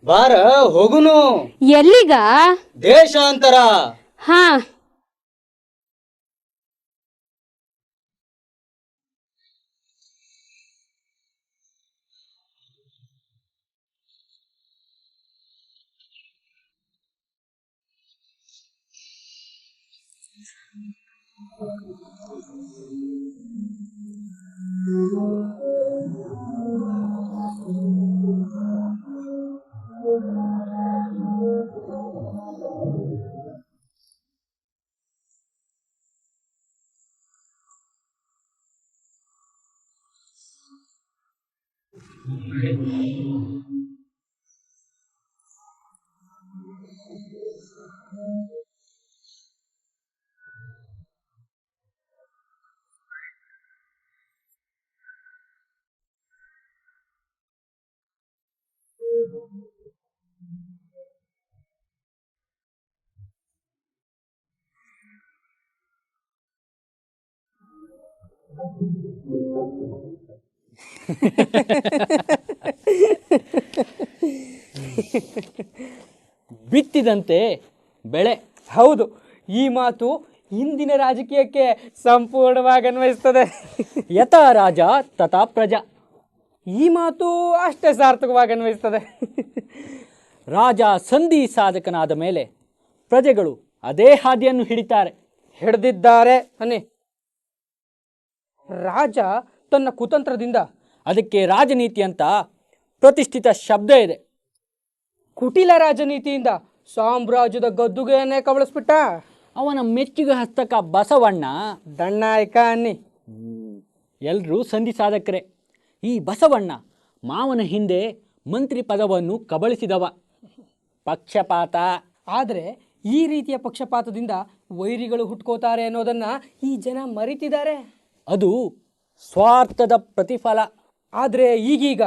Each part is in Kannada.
ಬಾರ ಹೋಗುನು. ಎಲ್ಲಿಗ? ದೇಶಾಂತರ. ಹಾ. ಬಿತ್ತಿದಂತೆ ಬೆಳೆ. ಹೌದು, ಈ ಮಾತು ಇಂದಿನ ರಾಜಕೀಯಕ್ಕೆ ಸಂಪೂರ್ಣವಾಗಿ ಅನ್ವಯಿಸ್ತದೆ. ಯಥಾ ರಾಜ ತಥಾ ಪ್ರಜಾ. ಈ ಮಾತು ಅಷ್ಟೇ ಸಾರ್ಥಕವಾಗಿ ಅನ್ವಯಿಸ್ತದೆ. ರಾಜ ಸಂಧಿ ಸಾಧಕನಾದ ಮೇಲೆ ಪ್ರಜೆಗಳು ಅದೇ ಹಾದಿಯನ್ನು ಹಿಡಿದಿದ್ದಾರೆ ಅನ್ನಿ. ರಾಜ ತನ್ನ ಕುತಂತ್ರದಿಂದ, ಅದಕ್ಕೆ ರಾಜನೀತಿ ಅಂತ ಪ್ರತಿಷ್ಠಿತ ಶಬ್ದ ಇದೆ. ಕುಟಿಲ ರಾಜನೀತಿಯಿಂದ ಸಾಮ್ರಾಜ್ಯದ ಗದ್ದುಗೆಯನ್ನೇ ಕಬಳಿಸ್ಬಿಟ್ಟ. ಅವನ ಮೆಚ್ಚುಗೆ ಹಸ್ತಕ ಬಸವಣ್ಣ ದಣ್ಣಾಯಕ ಅನ್ನಿ. ಎಲ್ಲರೂ ಸಂಧಿ ಸಾಧಕರೇ. ಈ ಬಸವಣ್ಣ ಮಾವನ ಹಿಂದೆ ಮಂತ್ರಿ ಪದವನ್ನು ಕಬಳಿಸಿದವ. ಪಕ್ಷಪಾತ. ಆದರೆ ಈ ರೀತಿಯ ಪಕ್ಷಪಾತದಿಂದ ವೈರಿಗಳು ಹುಟ್ಕೋತಾರೆ ಅನ್ನೋದನ್ನ ಈ ಜನ ಮರಿತಿದ್ದಾರೆ. ಅದು ಸ್ವಾರ್ಥದ ಪ್ರತಿಫಲ. ಆದರೆ ಈಗೀಗ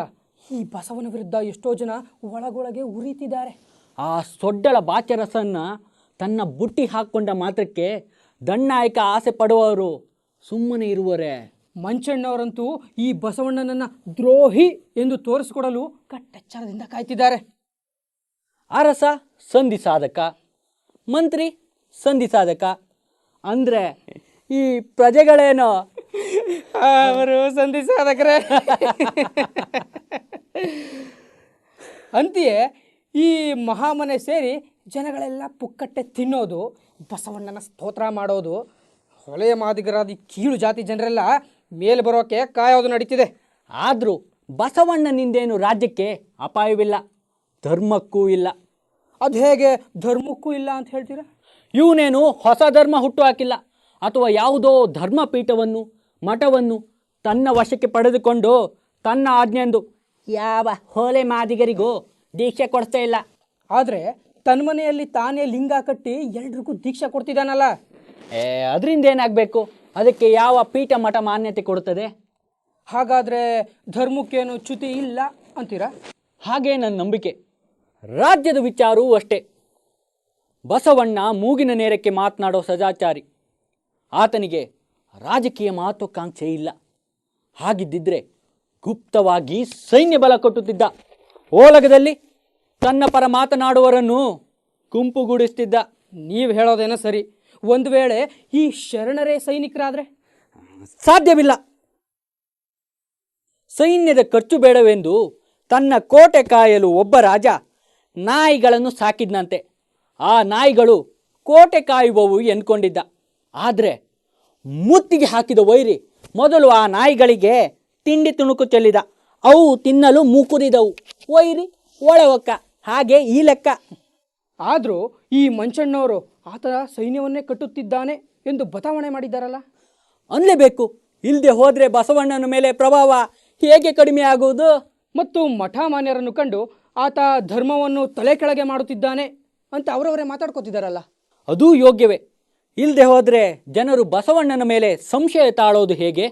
ಈ ಬಸವನ ವಿರುದ್ಧ ಎಷ್ಟೋ ಜನ ಒಳಗೊಳಗೆ ಉರಿತಿದ್ದಾರೆ. ಆ ಸೊಡ್ಡಳ ಬಾಚರಸನ್ನ ತನ್ನ ಬುಟ್ಟಿ ಹಾಕ್ಕೊಂಡ ಮಾತ್ರಕ್ಕೆ ದಣ್ಣಾಯಕ ಆಸೆ ಪಡುವವರು ಸುಮ್ಮನೆ ಇರುವರೆ. ಮಂಚಣ್ಣವರಂತೂ ಈ ಬಸವಣ್ಣನನ್ನ ದ್ರೋಹಿ ಎಂದು ತೋರಿಸಿಕೊಡಲು ಕಟ್ಟೆಚ್ಚರದಿಂದ ಕಾಯ್ತಿದ್ದಾರೆ. ಅರಸ ಸಂಧಿ ಸಾಧಕ, ಮಂತ್ರಿ ಸಂಧಿ ಸಾಧಕ ಅಂದರೆ ಈ ಪ್ರಜೆಗಳೇನೋ ಅವರು ಸಂಧಿ ಸಾಧಕರೇ. ಅಂತೆಯೇ ಈ ಮಹಾಮನೆ ಸೇರಿ ಜನಗಳೆಲ್ಲ ಪುಕ್ಕಟ್ಟೆ ತಿನ್ನೋದು, ಬಸವಣ್ಣನ ಸ್ತೋತ್ರ ಮಾಡೋದು, ಹೊಲೆಯ ಮಾದಿಗರಾದ ಕೀಳು ಜಾತಿ ಜನರೆಲ್ಲ ಮೇಲೆ ಬರೋಕೆ ಕಾಯೋದು ನಡೀತಿದೆ. ಆದರೂ ಬಸವಣ್ಣನಿಂದೇನು ರಾಜ್ಯಕ್ಕೆ ಅಪಾಯವಿಲ್ಲ, ಧರ್ಮಕ್ಕೂ ಇಲ್ಲ. ಅದು ಹೇಗೆ ಧರ್ಮಕ್ಕೂ ಇಲ್ಲ ಅಂತ ಹೇಳ್ತೀರಾ? ಇವನೇನು ಹೊಸ ಧರ್ಮ ಹುಟ್ಟು ಹಾಕಿಲ್ಲ, ಅಥವಾ ಯಾವುದೋ ಧರ್ಮಪೀಠವನ್ನು ಮಠವನ್ನು ತನ್ನ ವಶಕ್ಕೆ ಪಡೆದುಕೊಂಡು ತನ್ನ ಆಜ್ಞೆಂದು ಯಾವ ಹೊಲೆ ಮಾದಿಗರಿಗೂ ದೀಕ್ಷೆ ಕೊಡಿಸ್ತಾ ಇಲ್ಲ. ಆದರೆ ತನ್ಮನೆಯಲ್ಲಿ ತಾನೇ ಲಿಂಗ ಕಟ್ಟಿ ಎಲ್ರಿಗೂ ದೀಕ್ಷೆ ಕೊಡ್ತಿದ್ದಾನಲ್ಲ. ಅದರಿಂದ ಏನಾಗಬೇಕು? ಅದಕ್ಕೆ ಯಾವ ಪೀಠ ಮಠ ಮಾನ್ಯತೆ ಕೊಡುತ್ತದೆ? ಹಾಗಾದರೆ ಧರ್ಮಕ್ಕೇನು ಚ್ಯುತಿ ಇಲ್ಲ ಅಂತೀರಾ? ಹಾಗೇ ನನ್ನ ನಂಬಿಕೆ. ರಾಜ್ಯದ ವಿಚಾರವೂ ಅಷ್ಟೇ. ಬಸವಣ್ಣ ಮೂಗಿನ ನೇರಕ್ಕೆ ಮಾತನಾಡೋ ಸದಾಚಾರಿ. ಆತನಿಗೆ ರಾಜಕೀಯ ಮಹತ್ವಾಕಾಂಕ್ಷೆ ಇಲ್ಲ. ಹಾಗಿದ್ದಿದ್ರೆ ಗುಪ್ತವಾಗಿ ಸೈನ್ಯ ಬಲ ಕೊಟ್ಟುತ್ತಿದ್ದ. ಓಲಗದಲ್ಲಿ ತನ್ನ ಪರ ಮಾತನಾಡುವವರನ್ನು ಗುಂಪುಗೂಡಿಸ್ತಿದ್ದ. ನೀವು ಹೇಳೋದೇನೋ ಸರಿ. ಒಂದು ವೇಳೆ ಈ ಶರಣರೇ ಸೈನಿಕರಾದರೆ? ಸಾಧ್ಯವಿಲ್ಲ. ಸೈನ್ಯದ ಖರ್ಚು ಬೇಡವೆಂದು ತನ್ನ ಕೋಟೆ ಕಾಯಲು ಒಬ್ಬ ರಾಜ ನಾಯಿಗಳನ್ನು ಸಾಕಿದ್ನಂತೆ. ಆ ನಾಯಿಗಳು ಕೋಟೆ ಕಾಯುವವು ಎಂದ್ಕೊಂಡಿದ್ದ. ಆದರೆ ಮುತ್ತಿಗೆ ಹಾಕಿದ ವೈರಿ ಮೊದಲು ಆ ನಾಯಿಗಳಿಗೆ ತಿಂಡಿ ತುಣುಕು ಚೆಲ್ಲಿದ. ಅವು ತಿನ್ನಲು ಮೂಕುರಿದವು. ವೈರಿ ಒಳವಕ್ಕ. ಹಾಗೆ ಈ ಲೆಕ್ಕ. ಆದರೂ ಈ ಮಂಚಣ್ಣವರು ಆತ ಸೈನ್ಯವನ್ನೇ ಕಟ್ಟುತ್ತಿದ್ದಾನೆ ಎಂದು ಬತಾವಣೆ ಮಾಡಿದ್ದಾರಲ್ಲ. ಅನ್ನಲೇಬೇಕು. ಇಲ್ಲದೆ ಹೋದರೆ ಬಸವಣ್ಣನ ಮೇಲೆ ಪ್ರಭಾವ ಹೇಗೆ ಕಡಿಮೆ ಆಗುವುದು? ಮತ್ತು ಮಠ ಮಾನ್ಯರನ್ನು ಕಂಡು ಆತ ಧರ್ಮವನ್ನು ತಲೆ ಕೆಳಗೆ ಮಾಡುತ್ತಿದ್ದಾನೆ ಅಂತ ಅವರವರೇ ಮಾತಾಡ್ಕೋತಿದ್ದಾರಲ್ಲ. ಅದೂ ಯೋಗ್ಯವೇ. ಇಲ್ಲದೆ ಹೋದರೆ ಜನರು ಬಸವಣ್ಣನ ಮೇಲೆ ಸಂಶಯ ತಾಳೋದು ಹೇಗೆ?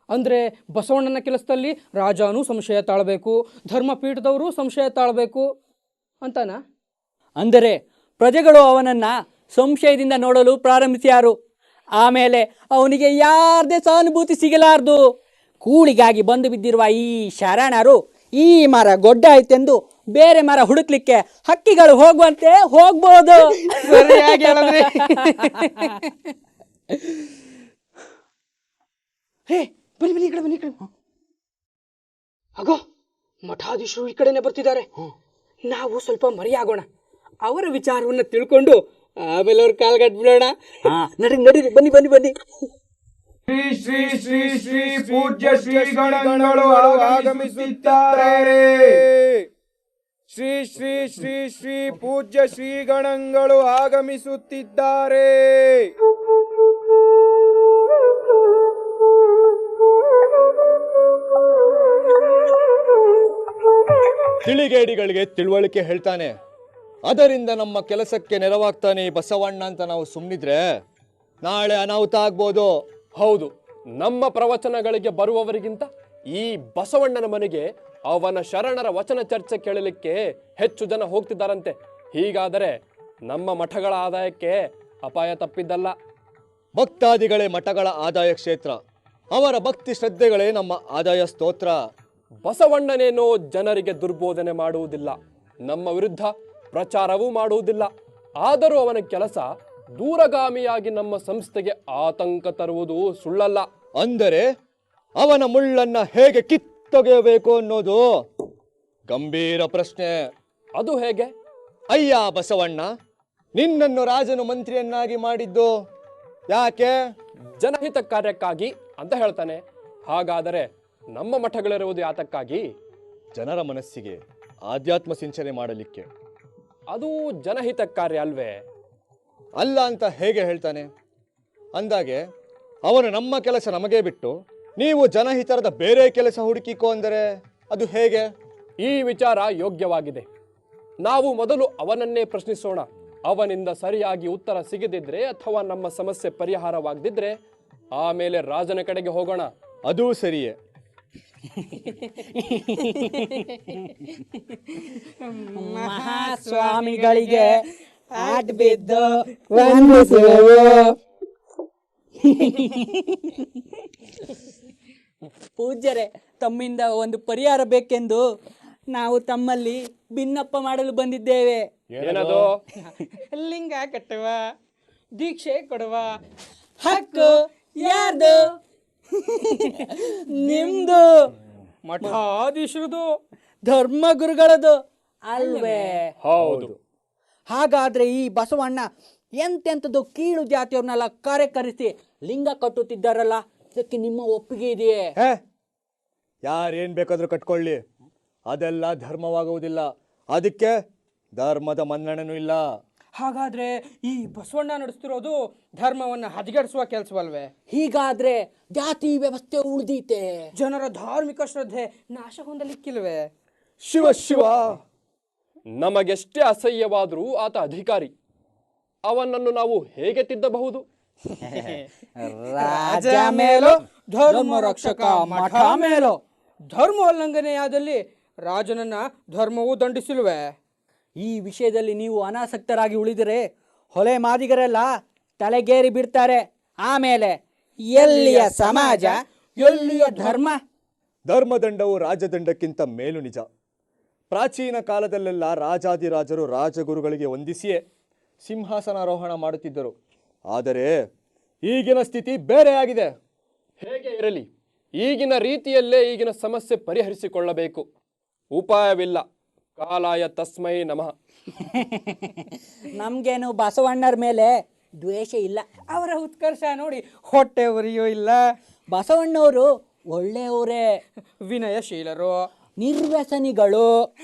ಅಂದರೆ ಬಸವಣ್ಣನ ಕೆಲಸದಲ್ಲಿ ರಾಜನೂ ಸಂಶಯ ತಾಳಬೇಕು, ಧರ್ಮಪೀಠದವರು ಸಂಶಯ ತಾಳಬೇಕು ಅಂತಾನ? ಅಂದರೆ ಪ್ರಜೆಗಳು ಅವನನ್ನು ಸಂಶಯದಿಂದ ನೋಡಲು ಪ್ರಾರಂಭಿಸ್ಯಾರು. ಆಮೇಲೆ ಅವನಿಗೆ ಯಾರದೇ ಸಹಾನುಭೂತಿ ಸಿಗಲಾರ್ದು ಕೂಳಿಗಾಗಿ ಬಂದು ಬಿದ್ದಿರುವ ಈ ಶರಣರು ಈ ಮರ ಗೊಡ್ಡ ಐತೆಂದು ಬೇರೆ ಮರ ಹುಡುಕ್ಲಿಕ್ಕೆ ಹಕ್ಕಿಗಳು ಹೋಗುವಂತೆ ಹೋಗ್ಬೋದು. ಸರಿಯಾಗಿ ಹೇಳಿದ್ರಿ. ಹೇ ಬನ್ನಿ ಬನ್ನಿ, ಈ ಕಡೆ ಬನ್ನಿ, ಈ ಕಡೆ. ಅಗೋ, ಮಠಾಧೀಶರು ಈ ಕಡೆನೆ ಬರ್ತಿದ್ದಾರೆ. ನಾವು ಸ್ವಲ್ಪ ಮರೆಯಾಗೋಣ, ಅವರ ವಿಚಾರವನ್ನು ತಿಳ್ಕೊಂಡು ಆಮೇಲೆ ಅವ್ರ ಕಾಲ್ಗಟ್ಬಿಡೋಣ. ನಡಿ ನಡೀರಿ, ಬನ್ನಿ ಬನ್ನಿ ಬನ್ನಿ. ಶ್ರೀ ಶ್ರೀ ಶ್ರೀ ಶ್ರೀ ಪೂಜ್ಯ ಶ್ರೀಗಣಗಳು ಆಗಮಿಸುತ್ತಾರೆ. ಶ್ರೀ ಶ್ರೀ ಶ್ರೀ ಶ್ರೀ ಪೂಜ್ಯ ಶ್ರೀಗಣಗಳು ಆಗಮಿಸುತ್ತಿದ್ದಾರೆ. ತಿಳಿಗೇಡಿಗಳಿಗೆ ತಿಳುವಳಿಕೆ ಹೇಳ್ತಾನೆ, ಅದರಿಂದ ನಮ್ಮ ಕೆಲಸಕ್ಕೆ ನೆರವಾಗ್ತಾನೆ ಈ ಬಸವಣ್ಣ ಅಂತ ನಾವು ಸುಮ್ಮನಿದ್ರೆ ನಾಳೆ ಅನಾಹುತ ಆಗ್ಬೋದು. ಹೌದು, ನಮ್ಮ ಪ್ರವಚನಗಳಿಗೆ ಬರುವವರಿಗಿಂತ ಈ ಬಸವಣ್ಣನ ಮನೆಗೆ ಅವನ ಶರಣರ ವಚನ ಚರ್ಚೆ ಕೇಳಲಿಕ್ಕೆ ಹೆಚ್ಚು ಜನ ಹೋಗ್ತಿದ್ದಾರಂತೆ. ಹೀಗಾದರೆ ನಮ್ಮ ಮಠಗಳ ಆದಾಯಕ್ಕೆ ಅಪಾಯ ತಪ್ಪಿದ್ದಲ್ಲ. ಭಕ್ತಾದಿಗಳೇ ಮಠಗಳ ಆದಾಯ ಕ್ಷೇತ್ರ, ಅವರ ಭಕ್ತಿ ಶ್ರದ್ಧೆಗಳೇ ನಮ್ಮ ಆದಾಯ ಸ್ತೋತ್ರ. ಬಸವಣ್ಣನೇನೋ ಜನರಿಗೆ ದುರ್ಬೋಧನೆ ಮಾಡುವುದಿಲ್ಲ, ನಮ್ಮ ವಿರುದ್ಧ ಪ್ರಚಾರವೂ ಮಾಡುವುದಿಲ್ಲ. ಆದರೂ ಅವನ ಕೆಲಸ ದೂರಗಾಮಿಯಾಗಿ ನಮ್ಮ ಸಂಸ್ಥೆಗೆ ಆತಂಕ ತರುವುದು ಸುಳ್ಳಲ್ಲ. ಅಂದರೆ ಅವನ ಮುಳ್ಳನ್ನ ಹೇಗೆ ಕಿತ್ತೊಗೆಯಬೇಕು ಅನ್ನೋದು ಗಂಭೀರ ಪ್ರಶ್ನೆ. ಅದು ಹೇಗೆ? ಅಯ್ಯ ಬಸವಣ್ಣ, ನಿನ್ನನ್ನು ರಾಜನು ಮಂತ್ರಿಯನ್ನಾಗಿ ಮಾಡಿದ್ದು ಯಾಕೆ? ಜನಹಿತ ಕಾರ್ಯಕ್ಕಾಗಿ ಅಂತ ಹೇಳ್ತಾನೆ. ಹಾಗಾದರೆ ನಮ್ಮ ಮಠಗಳಿರುವುದು ಯಾತಕ್ಕಾಗಿ? ಜನರ ಮನಸ್ಸಿಗೆ ಆಧ್ಯಾತ್ಮ ಸಿಂಚನೆ ಮಾಡಲಿಕ್ಕೆ. ಅದು ಜನಹಿತ ಕಾರ್ಯ ಅಲ್ವೇ? ಅಲ್ಲ ಅಂತ ಹೇಗೆ ಹೇಳ್ತಾನೆ? ಅಂದಾಗೆ ಅವನು ನಮ್ಮ ಕೆಲಸ ನಮಗೆ ಬಿಟ್ಟು ನೀವು ಜನಹಿತರದ ಬೇರೆ ಕೆಲಸ ಹುಡುಕಿಕೋ ಅಂದರೆ ಅದು ಹೇಗೆ? ಈ ವಿಚಾರ ಯೋಗ್ಯವಾಗಿದೆ. ನಾವು ಮೊದಲು ಅವನನ್ನೇ ಪ್ರಶ್ನಿಸೋಣ. ಅವನಿಂದ ಸರಿಯಾಗಿ ಉತ್ತರ ಸಿಗದಿದ್ರೆ ಅಥವಾ ನಮ್ಮ ಸಮಸ್ಯೆ ಪರಿಹಾರವಾಗದಿದ್ರೆ ಆಮೇಲೆ ರಾಜನ ಕಡೆಗೆ ಹೋಗೋಣ. ಅದೂ ಸರಿಯೇ. ಮಹಾಸ್ವಾಮಿಗಳಿಗೆ ಆಟ್ ಬಿದ್ದು ವಂದಿಸುವೆವು. ಪೂಜ್ಯರೇ, ತಮ್ಮಿಂದ ಒಂದು ಪರಿಹಾರ ಬೇಕೆಂದು ನಾವು ತಮ್ಮಲ್ಲಿ ಭಿನ್ನಪ್ಪ ಮಾಡಲು ಬಂದಿದ್ದೇವೆ. ಏನದು? ಲಿಂಗ ಕಟ್ಟುವ, ದೀಕ್ಷೆ ಕೊಡುವ ಹಕ್ಕು ಯಾರ್ದು? ನಿಮ್ದು. ಮಠಾಧೀಶರದು, ಧರ್ಮಗುರುಗಳದು ಅಲ್ವೇ? ಹೌದು. ಹಾಗಾದ್ರೆ ಈ ಬಸವಣ್ಣ ಎಂತೆಂಥದ್ದು ಕೀಳು ಜಾತಿಯವ್ರನ್ನೆಲ್ಲ ಕರೆಸಿ ಲಿಂಗ ಕಟ್ಟುತ್ತಿದ್ದಾರಲ್ಲ, ಇದಕ್ಕೆ ನಿಮ್ಮ ಒಪ್ಪಿಗೆ ಇದೆಯೇ? ಯಾರೇನ್ ಬೇಕಾದ್ರೂ ಕಟ್ಕೊಳ್ಳಿ, ಅದೆಲ್ಲ ಧರ್ಮವಾಗುವುದಿಲ್ಲ. ಅದಕ್ಕೆ ಧರ್ಮದ ಮನ್ನಣೆನೂ ಇಲ್ಲ. ಹಾಗಾದ್ರೆ ಈ ಬಸವಣ್ಣ ನಡೆಸ್ತಿರೋದು ಧರ್ಮವನ್ನ ಹದಗೆಡಿಸುವ ಕೆಲಸವಲ್ವೇ? ಹೀಗಾದ್ರೆ ಜಾತಿ ವ್ಯವಸ್ಥೆ ಉಳಿದೀತೆ, ಜನರ ಧಾರ್ಮಿಕ ಶ್ರದ್ಧೆ ನಾಶ ಹೊಂದಲಿಕ್ಕಿಲ್ವೇ? ಶಿವ ಶಿವ, ನಮಗೆಷ್ಟೇ ಅಸಹ್ಯವಾದರೂ ಆತ ಅಧಿಕಾರಿ. ಅವನನ್ನು ನಾವು ಹೇಗೆ ತಿದ್ದಬಹುದು? ರಾಜ ಮೇಲೋ ಧರ್ಮ ರಕ್ಷಕ ಮಠ ಮೇಲೋ. ಧರ್ಮ ಉಲ್ಲಂಘನೆಯಾದಲ್ಲಿ ರಾಜನನ್ನ ಧರ್ಮವು ದಂಡಿಸಿಲ್ವೇ? ಈ ವಿಷಯದಲ್ಲಿ ನೀವು ಅನಾಸಕ್ತರಾಗಿ ಉಳಿದರೆ ಹೊಲೆ ಮಾದಿಗರೆಲ್ಲ ತಲೆಗೇರಿ ಬಿಡ್ತಾರೆ. ಆಮೇಲೆ ಎಲ್ಲಿಯ ಸಮಾಜ, ಎಲ್ಲಿಯ ಧರ್ಮ? ಧರ್ಮದಂಡವು ರಾಜದಂಡಕ್ಕಿಂತ ಮೇಲು ನಿಜ. ಪ್ರಾಚೀನ ಕಾಲದಲ್ಲೆಲ್ಲ ರಾಜಾದಿರಾಜರು ರಾಜಗುರುಗಳಿಗೆ ವಂದಿಸಿಯೇ ಸಿಂಹಾಸನಾರೋಹಣ ಮಾಡುತ್ತಿದ್ದರು. ಆದರೆ ಈಗಿನ ಸ್ಥಿತಿ ಬೇರೆಯಾಗಿದೆ. ಹೇಗೆ ಇರಲಿ, ಈಗಿನ ರೀತಿಯಲ್ಲೇ ಈಗಿನ ಸಮಸ್ಯೆ ಪರಿಹರಿಸಿಕೊಳ್ಳಬೇಕು. ಉಪಾಯವಿಲ್ಲ. ಕಾಲಾಯ ತಸ್ಮೈ ನಮಃ. ನಮ್ಗೇನು ಬಸವಣ್ಣರ ಮೇಲೆ ದ್ವೇಷ ಇಲ್ಲ. ಅವರ ಉತ್ಕರ್ಷ ನೋಡಿ ಹೊಟ್ಟೆ ಉರಿಯೂ ಇಲ್ಲ. ಬಸವಣ್ಣವರು ಒಳ್ಳೆಯವರೇ, ವಿನಯಶೀಲರು, ನಿರ್ವ್ಯಸನಿಗಳು,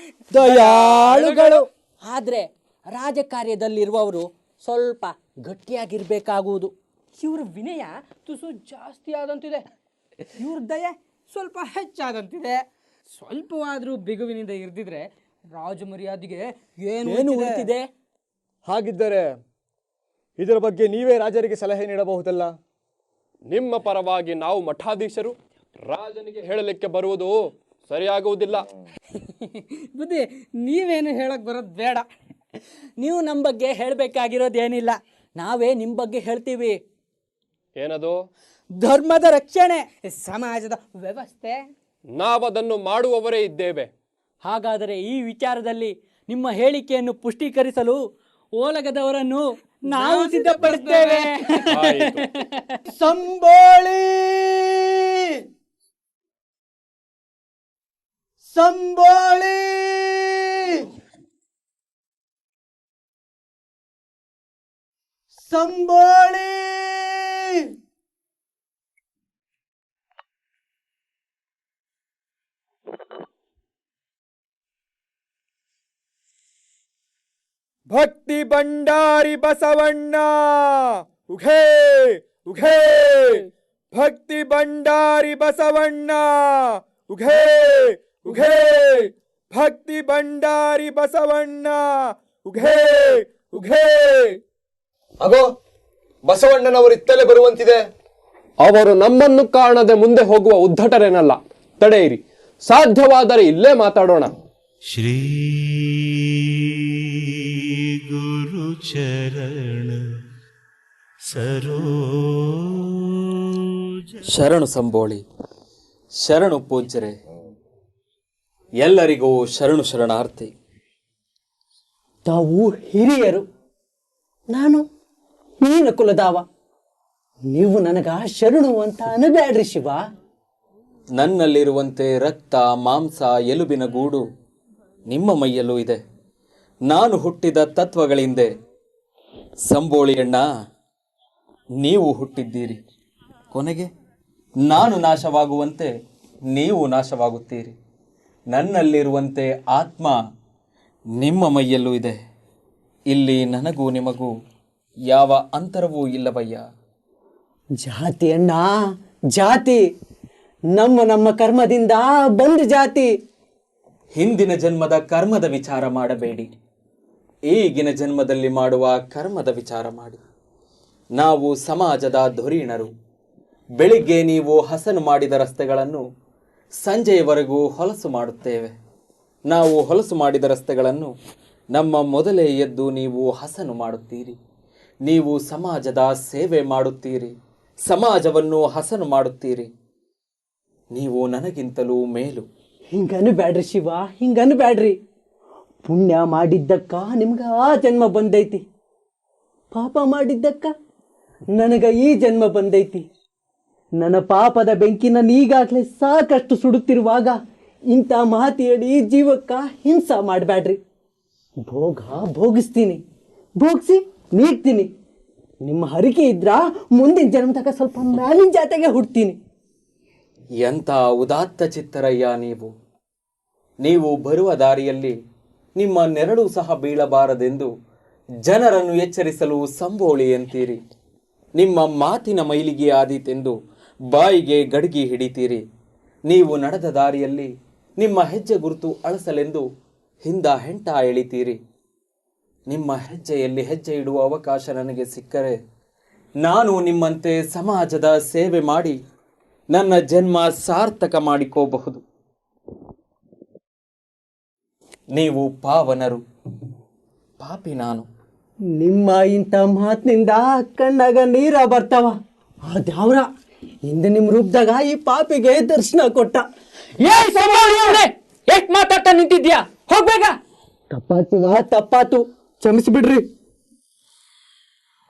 ದಯಾಳುಗಳು. ಆದ್ರೆ ರಾಜಕಾರ್ಯದಲ್ಲಿರುವವರು ಸ್ವಲ್ಪ ಗಟ್ಟಿಯಾಗಿರ್ಬೇಕಾಗುವುದು. ಇವ್ರ ವಿನಯ ತುಸು ಜಾಸ್ತಿ ಆದಂತಿದೆ, ಇವ್ರ ದಯೆ ಸ್ವಲ್ಪ ಹೆಚ್ಚಾದಂತಿದೆ. ಸ್ವಲ್ಪವಾದ್ರೂ ಬಿಗುವಿನಿಂದ ಇರ್ದಿದ್ರೆ ರಾಜ ಮರ್ಯಾದೆಗೆ ಏನು ಉಳಿತಿದೆ? ಹಾಗಿದ್ದರೆ ಇದರ ಬಗ್ಗೆ ನೀವೇ ರಾಜರಿಗೆ ಸಲಹೆ ನೀಡಬಹುದಲ್ಲ? ನಿಮ್ಮ ಪರವಾಗಿ ನಾವು ಮಠಾಧೀಶರು ರಾಜನಿಗೆ ಹೇಳಲಿಕ್ಕೆ ಬರುವುದು ಸರಿಯಾಗುವುದಿಲ್ಲ. ಬುದ್ಧಿ, ನೀವೇನು ಹೇಳಕ್ ಬರೋದು ಬೇಡ. ನೀವು ನಮ್ಮ ಬಗ್ಗೆ ಹೇಳಬೇಕಾಗಿರೋದೇನಿಲ್ಲ, ನಾವೇ ನಿಮ್ಮ ಬಗ್ಗೆ ಹೇಳ್ತೀವಿ. ಏನದು? ಧರ್ಮದ ರಕ್ಷಣೆ, ಸಮಾಜದ ವ್ಯವಸ್ಥೆ, ನಾವದನ್ನು ಮಾಡುವವರೇ ಇದ್ದೇವೆ. ಹಾಗಾದರೆ ಈ ವಿಚಾರದಲ್ಲಿ ನಿಮ್ಮ ಹೇಳಿಕೆಯನ್ನು ಪುಷ್ಟೀಕರಿಸಲು ಓಲಗದವರನ್ನು ನಾವು ಸಿದ್ಧಪಡಿಸ್ತೇವೆ. ಆಯಿತು. ಸಂಬೋಳಿ ಸಂಬೋಳಿ ಸಂಬೋಳಿ ಭಕ್ತಿ ಭಂಡಾರಿ ಬಸವಣ್ಣ ಉಘೇ ಉಘೇ, ಭಕ್ತಿ ಭಂಡಾರಿ ಬಸವಣ್ಣ ಉಘೇ ಉಘೇ, ಭಕ್ತಿ ಭಂಡಾರಿ ಬಸವಣ್ಣ ಉಘೇ ಉಘೇ. ಅಗೋ, ಬಸವಣ್ಣನವರು ಇತ್ತಲೇ ಬರುವಂತಿದೆ. ಅವರು ನಮ್ಮನ್ನು ಕಾಣದೆ ಮುಂದೆ ಹೋಗುವ ಉದ್ದಟರೇನಲ್ಲ. ತಡೆಯಿರಿ, ಸಾಧ್ಯವಾದರೆ ಇಲ್ಲೇ ಮಾತಾಡೋಣ. ಶ್ರೀ ಗುರು ಚರಣ ಸರೋಜ. ಶರಣು ಸಂಬೋಳಿ, ಶರಣು ಪೂಜ್ಯರೆ, ಎಲ್ಲರಿಗೂ ಶರಣು ಶರಣಾರ್ಥಿ. ತಾವು ಹಿರಿಯರು, ನಾನು ಹೀನ ಕುಲದಾವ. ನೀವು ನನಗ ಶರಣು ಅಂತ ಅನಬೇಡ್ರಿ ಶಿವ. ನನ್ನಲ್ಲಿರುವಂತೆ ರಕ್ತ ಮಾಂಸ ಎಲುಬಿನ ಗೂಡು ನಿಮ್ಮ ಮೈಯಲ್ಲೂ ಇದೆ. ನಾನು ಹುಟ್ಟಿದ ತತ್ವಗಳಿಂದೆ ಸಂಬೋಳಿಯಣ್ಣ ನೀವು ಹುಟ್ಟಿದ್ದೀರಿ. ಕೊನೆಗೆ ನಾನು ನಾಶವಾಗುವಂತೆ ನೀವು ನಾಶವಾಗುತ್ತೀರಿ. ನನ್ನಲ್ಲಿರುವಂತೆ ಆತ್ಮ ನಿಮ್ಮ ಮೈಯಲ್ಲೂ ಇದೆ. ಇಲ್ಲಿ ನನಗೂ ನಿಮಗೂ ಯಾವ ಅಂತರವೂ ಇಲ್ಲವಯ್ಯ. ಜಾತಿ ಅಣ್ಣ, ಜಾತಿ ನಮ್ಮ ಕರ್ಮದಿಂದ ಬಂದ ಜಾತಿ. ಹಿಂದಿನ ಜನ್ಮದ ಕರ್ಮದ ವಿಚಾರ ಮಾಡಬೇಡಿ, ಈಗಿನ ಜನ್ಮದಲ್ಲಿ ಮಾಡುವ ಕರ್ಮದ ವಿಚಾರ ಮಾಡಿ. ನಾವು ಸಮಾಜದ ಧುರೀಣರು. ಬೆಳಿಗ್ಗೆ ನೀವು ಹಸನು ಮಾಡಿದ ರಸ್ತೆಗಳನ್ನು ಸಂಜೆಯವರೆಗೂ ಹೊಲಸು ಮಾಡುತ್ತೇವೆ. ನಾವು ಹೊಲಸು ಮಾಡಿದ ರಸ್ತೆಗಳನ್ನು ನಮ್ಮ ಮೊದಲೇ ಎದ್ದು ನೀವು ಹಸನು ಮಾಡುತ್ತೀರಿ. ನೀವು ಸಮಾಜದ ಸೇವೆ ಮಾಡುತ್ತೀರಿ, ಸಮಾಜವನ್ನು ಹಸನು ಮಾಡುತ್ತೀರಿ. ನೀವು ನನಗಿಂತಲೂ ಮೇಲು. ಹಿಂಗನ್ಬೇಡ್ರಿ ಶಿವ, ಹಿಂಗನ್ಬೇಡ್ರಿ. ಪುಣ್ಯ ಮಾಡಿದ್ದಕ್ಕ ನಿಮ್ಗ ಆ ಜನ್ಮ ಬಂದೈತಿ, ಪಾಪ ಮಾಡಿದ್ದಕ್ಕ ನನಗ ಈ ಜನ್ಮ ಬಂದೈತಿ. ನನ್ನ ಪಾಪದ ಬೆಂಕಿನ ಈಗಾಗಲೇ ಸಾಕಷ್ಟು ಸುಡುತ್ತಿರುವಾಗ ಇಂಥ ಮಾತು ಹೇಳಿ ಜೀವಕ್ಕ ಹಿಂಸ ಮಾಡಬೇಡ್ರಿ. ಭೋಗ ಭೋಗಿಸ್ತೀನಿ, ಭೋಗಿಸಿ ನೀಡ್ತೀನಿ. ನಿಮ್ಮ ಹರಿಕೆ ಇದ್ರ ಮುಂದಿನ ಜನ್ಮದಾಗ ಸ್ವಲ್ಪ ಮ್ಯಾಲಿನ ಜಾತೆಗೆ ಹುಡ್ತೀನಿ. ಎಂಥ ಉದಾತ್ತ ಚಿತ್ತರಯ್ಯ ನೀವು. ನೀವು ಬರುವ ದಾರಿಯಲ್ಲಿ ನಿಮ್ಮ ನೆರಳು ಸಹ ಬೀಳಬಾರದೆಂದು ಜನರನ್ನು ಎಚ್ಚರಿಸಲು ಸಂಬೋಳಿ ಅಂತೀರಿ. ನಿಮ್ಮ ಮಾತಿನ ಮೈಲಿಗೆ ಆದೀತೆಂದು ಬಾಯಿಗೆ ಗಡಿಗೆ ಹಿಡಿತೀರಿ. ನೀವು ನಡೆದ ದಾರಿಯಲ್ಲಿ ನಿಮ್ಮ ಹೆಜ್ಜೆ ಗುರುತು ಅಳಸಲೆಂದು ಹಿಂದ ಹೆಂಟ ಎಳಿತೀರಿ. ನಿಮ್ಮ ಹೆಜ್ಜೆಯಲ್ಲಿ ಹೆಜ್ಜೆ ಇಡುವ ಅವಕಾಶ ನನಗೆ ಸಿಕ್ಕರೆ ನಾನು ನಿಮ್ಮಂತೆ ಸಮಾಜದ ಸೇವೆ ಮಾಡಿ ನನ್ನ ಜನ್ಮ ಸಾರ್ಥಕ ಮಾಡಿಕೋಬಹುದು. ನೀವು ಪಾವನರು, ಪಾಪಿ ನಾನು. ನಿಮ್ಮ ಇಂಥ ಮಾತಿನಿಂದ ಕಣ್ಣಾಗ ನೀರ ಬರ್ತಾವ. ಆ ದ್ಯಾವ್ರ ಹಿಂದೆ ನಿಮ್ಮ ರೂಪದಾಗ ಈ ಪಾಪಿಗೆ ದರ್ಶನ ಕೊಟ್ಟ. ಎಷ್ಟ್ ಮಾತಾಡ್ತಾ ನಿಂತಿದ್ಯಾ? ಹೋಗ್ಬೇಕ. ತಪ್ಪಾತು ತಪ್ಪಾತು, ಕ್ಷಮಿಸ್ಬಿಡ್ರಿ.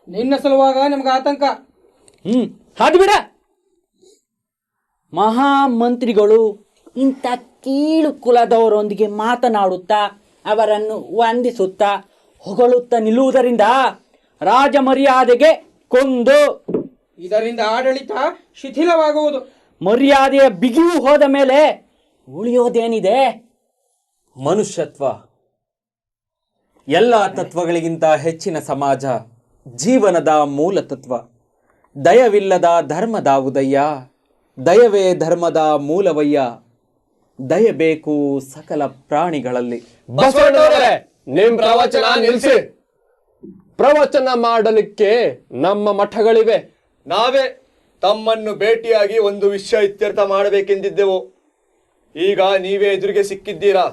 ನಿನ್ನ ಸಲುವಾಗ ನಮ್ಗೆ ಆತಂಕ. ಹಾದು ಬಿಡ. ಮಹಾಮಂತ್ರಿಗಳು ಇಂಥ ಕೀಳು ಕುಲದವರೊಂದಿಗೆ ಮಾತನಾಡುತ್ತಾ ಅವರನ್ನು ವಂದಿಸುತ್ತಾ ಹೊಗಳುತ್ತಾ ನಿಲ್ಲುವುದರಿಂದ ರಾಜ ಮರ್ಯಾದೆಗೆ ಕೊಂದು ಇದರಿಂದ ಆಡಳಿತ ಶಿಥಿಲವಾಗುವುದು. ಮರ್ಯಾದೆಯ ಬಿಗಿಯೂ ಹೋದ ಮೇಲೆ ಉಳಿಯೋದೇನಿದೆ? ಮನುಷ್ಯತ್ವ. ಎಲ್ಲ ತತ್ವಗಳಿಗಿಂತ ಹೆಚ್ಚಿನ ಸಮಾಜ ಜೀವನದ ಮೂಲ ತತ್ವ. ದಯವಿಲ್ಲದ ಧರ್ಮದಾವುದಯ್ಯ, ದಯವೇ ಧರ್ಮದ ಮೂಲವಯ್ಯ. ದಯ ಬೇಕು ಸಕಲ ಪ್ರಾಣಿಗಳಲ್ಲಿ. ಬಸವಣ್ಣವರೇ, ನಿಮ್ ಪ್ರವಚನ ನಿಲ್ಸಿ. ಪ್ರವಚನ ಮಾಡಲಿಕ್ಕೆ ನಮ್ಮ ಮಠಗಳಿವೆ. ನಾವೇ ತಮ್ಮನ್ನು ಭೇಟಿಯಾಗಿ ಒಂದು ವಿಷಯ ಇತ್ಯರ್ಥ ಮಾಡಬೇಕೆಂದಿದ್ದೆವು. ಈಗ ನೀವೇ ಎದುರಿಗೆ ಸಿಕ್ಕಿದ್ದೀರಾ,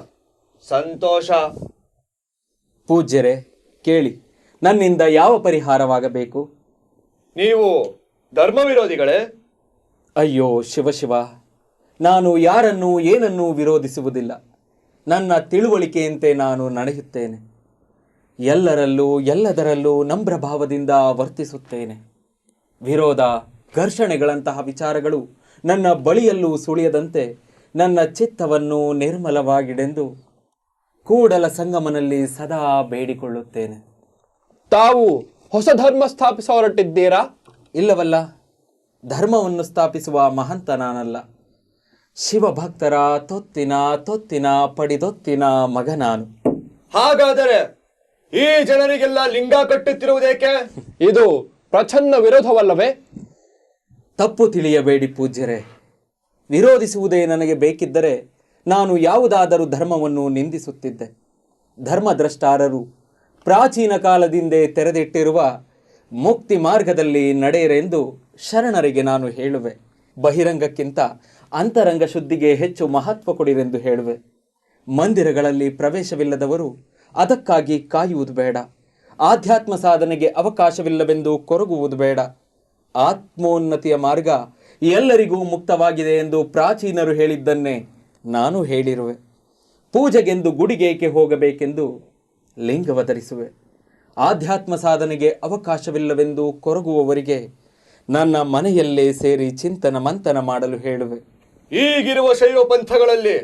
ಸಂತೋಷ. ಪೂಜ್ಯರೇ, ಕೇಳಿ, ನನ್ನಿಂದ ಯಾವ ಪರಿಹಾರವಾಗಬೇಕು? ನೀವು ಧರ್ಮ ವಿರೋಧಿಗಳೇ? ಅಯ್ಯೋ ಶಿವ ಶಿವ, ನಾನು ಯಾರನ್ನೂ ಏನನ್ನೂ ವಿರೋಧಿಸುವುದಿಲ್ಲ. ನನ್ನ ತಿಳುವಳಿಕೆಯಂತೆ ನಾನು ನಡೆಯುತ್ತೇನೆ. ಎಲ್ಲರಲ್ಲೂ ಎಲ್ಲದರಲ್ಲೂ ನಮ್ರ ಭಾವದಿಂದ ವರ್ತಿಸುತ್ತೇನೆ. ವಿರೋಧ, ಘರ್ಷಣೆಗಳಂತಹ ವಿಚಾರಗಳು ನನ್ನ ಬಳಿಯಲ್ಲೂ ಸುಳಿಯದಂತೆ ನನ್ನ ಚಿತ್ತವನ್ನು ನಿರ್ಮಲವಾಗಿಡೆಂದು ಕೂಡಲ ಸಂಗಮನಲ್ಲಿ ಸದಾ ಬೇಡಿಕೊಳ್ಳುತ್ತೇನೆ. ತಾವು ಹೊಸ ಧರ್ಮ ಸ್ಥಾಪಿಸ ಹೊರಟಿದ್ದೀರಾ? ಇಲ್ಲವಲ್ಲ, ಧರ್ಮವನ್ನು ಸ್ಥಾಪಿಸುವ ಮಹಂತ ನಾನಲ್ಲ. ಶಿವಭಕ್ತರ ತೊತ್ತಿನ ಪಡಿದೊತ್ತಿನ ಮಗ ನಾನು. ಹಾಗಾದರೆ ಈ ಜನರಿಗೆಲ್ಲ ಲಿಂಗ ಕಟ್ಟುತ್ತಿರುವುದೇಕೆ? ಇದು ಪ್ರಚನ್ನ ವಿರೋಧವಲ್ಲವೇ? ತಪ್ಪು ತಿಳಿಯಬೇಡಿ ಪೂಜ್ಯರೇ. ವಿರೋಧಿಸುವುದೇ ನನಗೆ ಬೇಕಿದ್ದರೆ ನಾನು ಯಾವುದಾದರೂ ಧರ್ಮವನ್ನು ನಿಂದಿಸುತ್ತಿದ್ದೆ. ಧರ್ಮದ್ರಷ್ಟಾರರು ಪ್ರಾಚೀನ ಕಾಲದಿಂದೇ ತೆರೆದಿಟ್ಟಿರುವ ಮುಕ್ತಿ ಮಾರ್ಗದಲ್ಲಿ ನಡೆಯರೆಂದು ಶರಣರಿಗೆ ನಾನು ಹೇಳುವೆ. ಬಹಿರಂಗಕ್ಕಿಂತ ಅಂತರಂಗ ಶುದ್ಧಿಗೆ ಹೆಚ್ಚು ಮಹತ್ವ ಕೊಡಿರೆಂದು ಹೇಳುವೆ. ಮಂದಿರಗಳಲ್ಲಿ ಪ್ರವೇಶವಿಲ್ಲದವರು ಅದಕ್ಕಾಗಿ ಕಾಯುವುದು ಬೇಡ. ಆಧ್ಯಾತ್ಮ ಸಾಧನೆಗೆ ಅವಕಾಶವಿಲ್ಲವೆಂದು ಕೊರಗುವುದು ಬೇಡ. ಆತ್ಮೋನ್ನತಿಯ ಮಾರ್ಗ ಎಲ್ಲರಿಗೂ ಮುಕ್ತವಾಗಿದೆ ಎಂದು ಪ್ರಾಚೀನರು ಹೇಳಿದ್ದನ್ನೇ ನಾನು ಹೇಳಿರುವೆ. ಪೂಜೆಗೆಂದು ಗುಡಿಗೇಕೆ ಹೋಗಬೇಕೆಂದು ಲಿಂಗವತರಿಸುವೆ. ಆಧ್ಯಾತ್ಮ ಸಾಧನೆಗೆ ಅವಕಾಶವಿಲ್ಲವೆಂದು ಕೊರಗುವವರಿಗೆ ನನ್ನ ಮನೆಯಲ್ಲೇ ಸೇರಿ ಚಿಂತನ ಮಂಥನ ಮಾಡಲು ಹೇಳುವೆ. ಈಗಿರುವ ಶೈವ ಪಂಥಗಳಲ್ಲಿ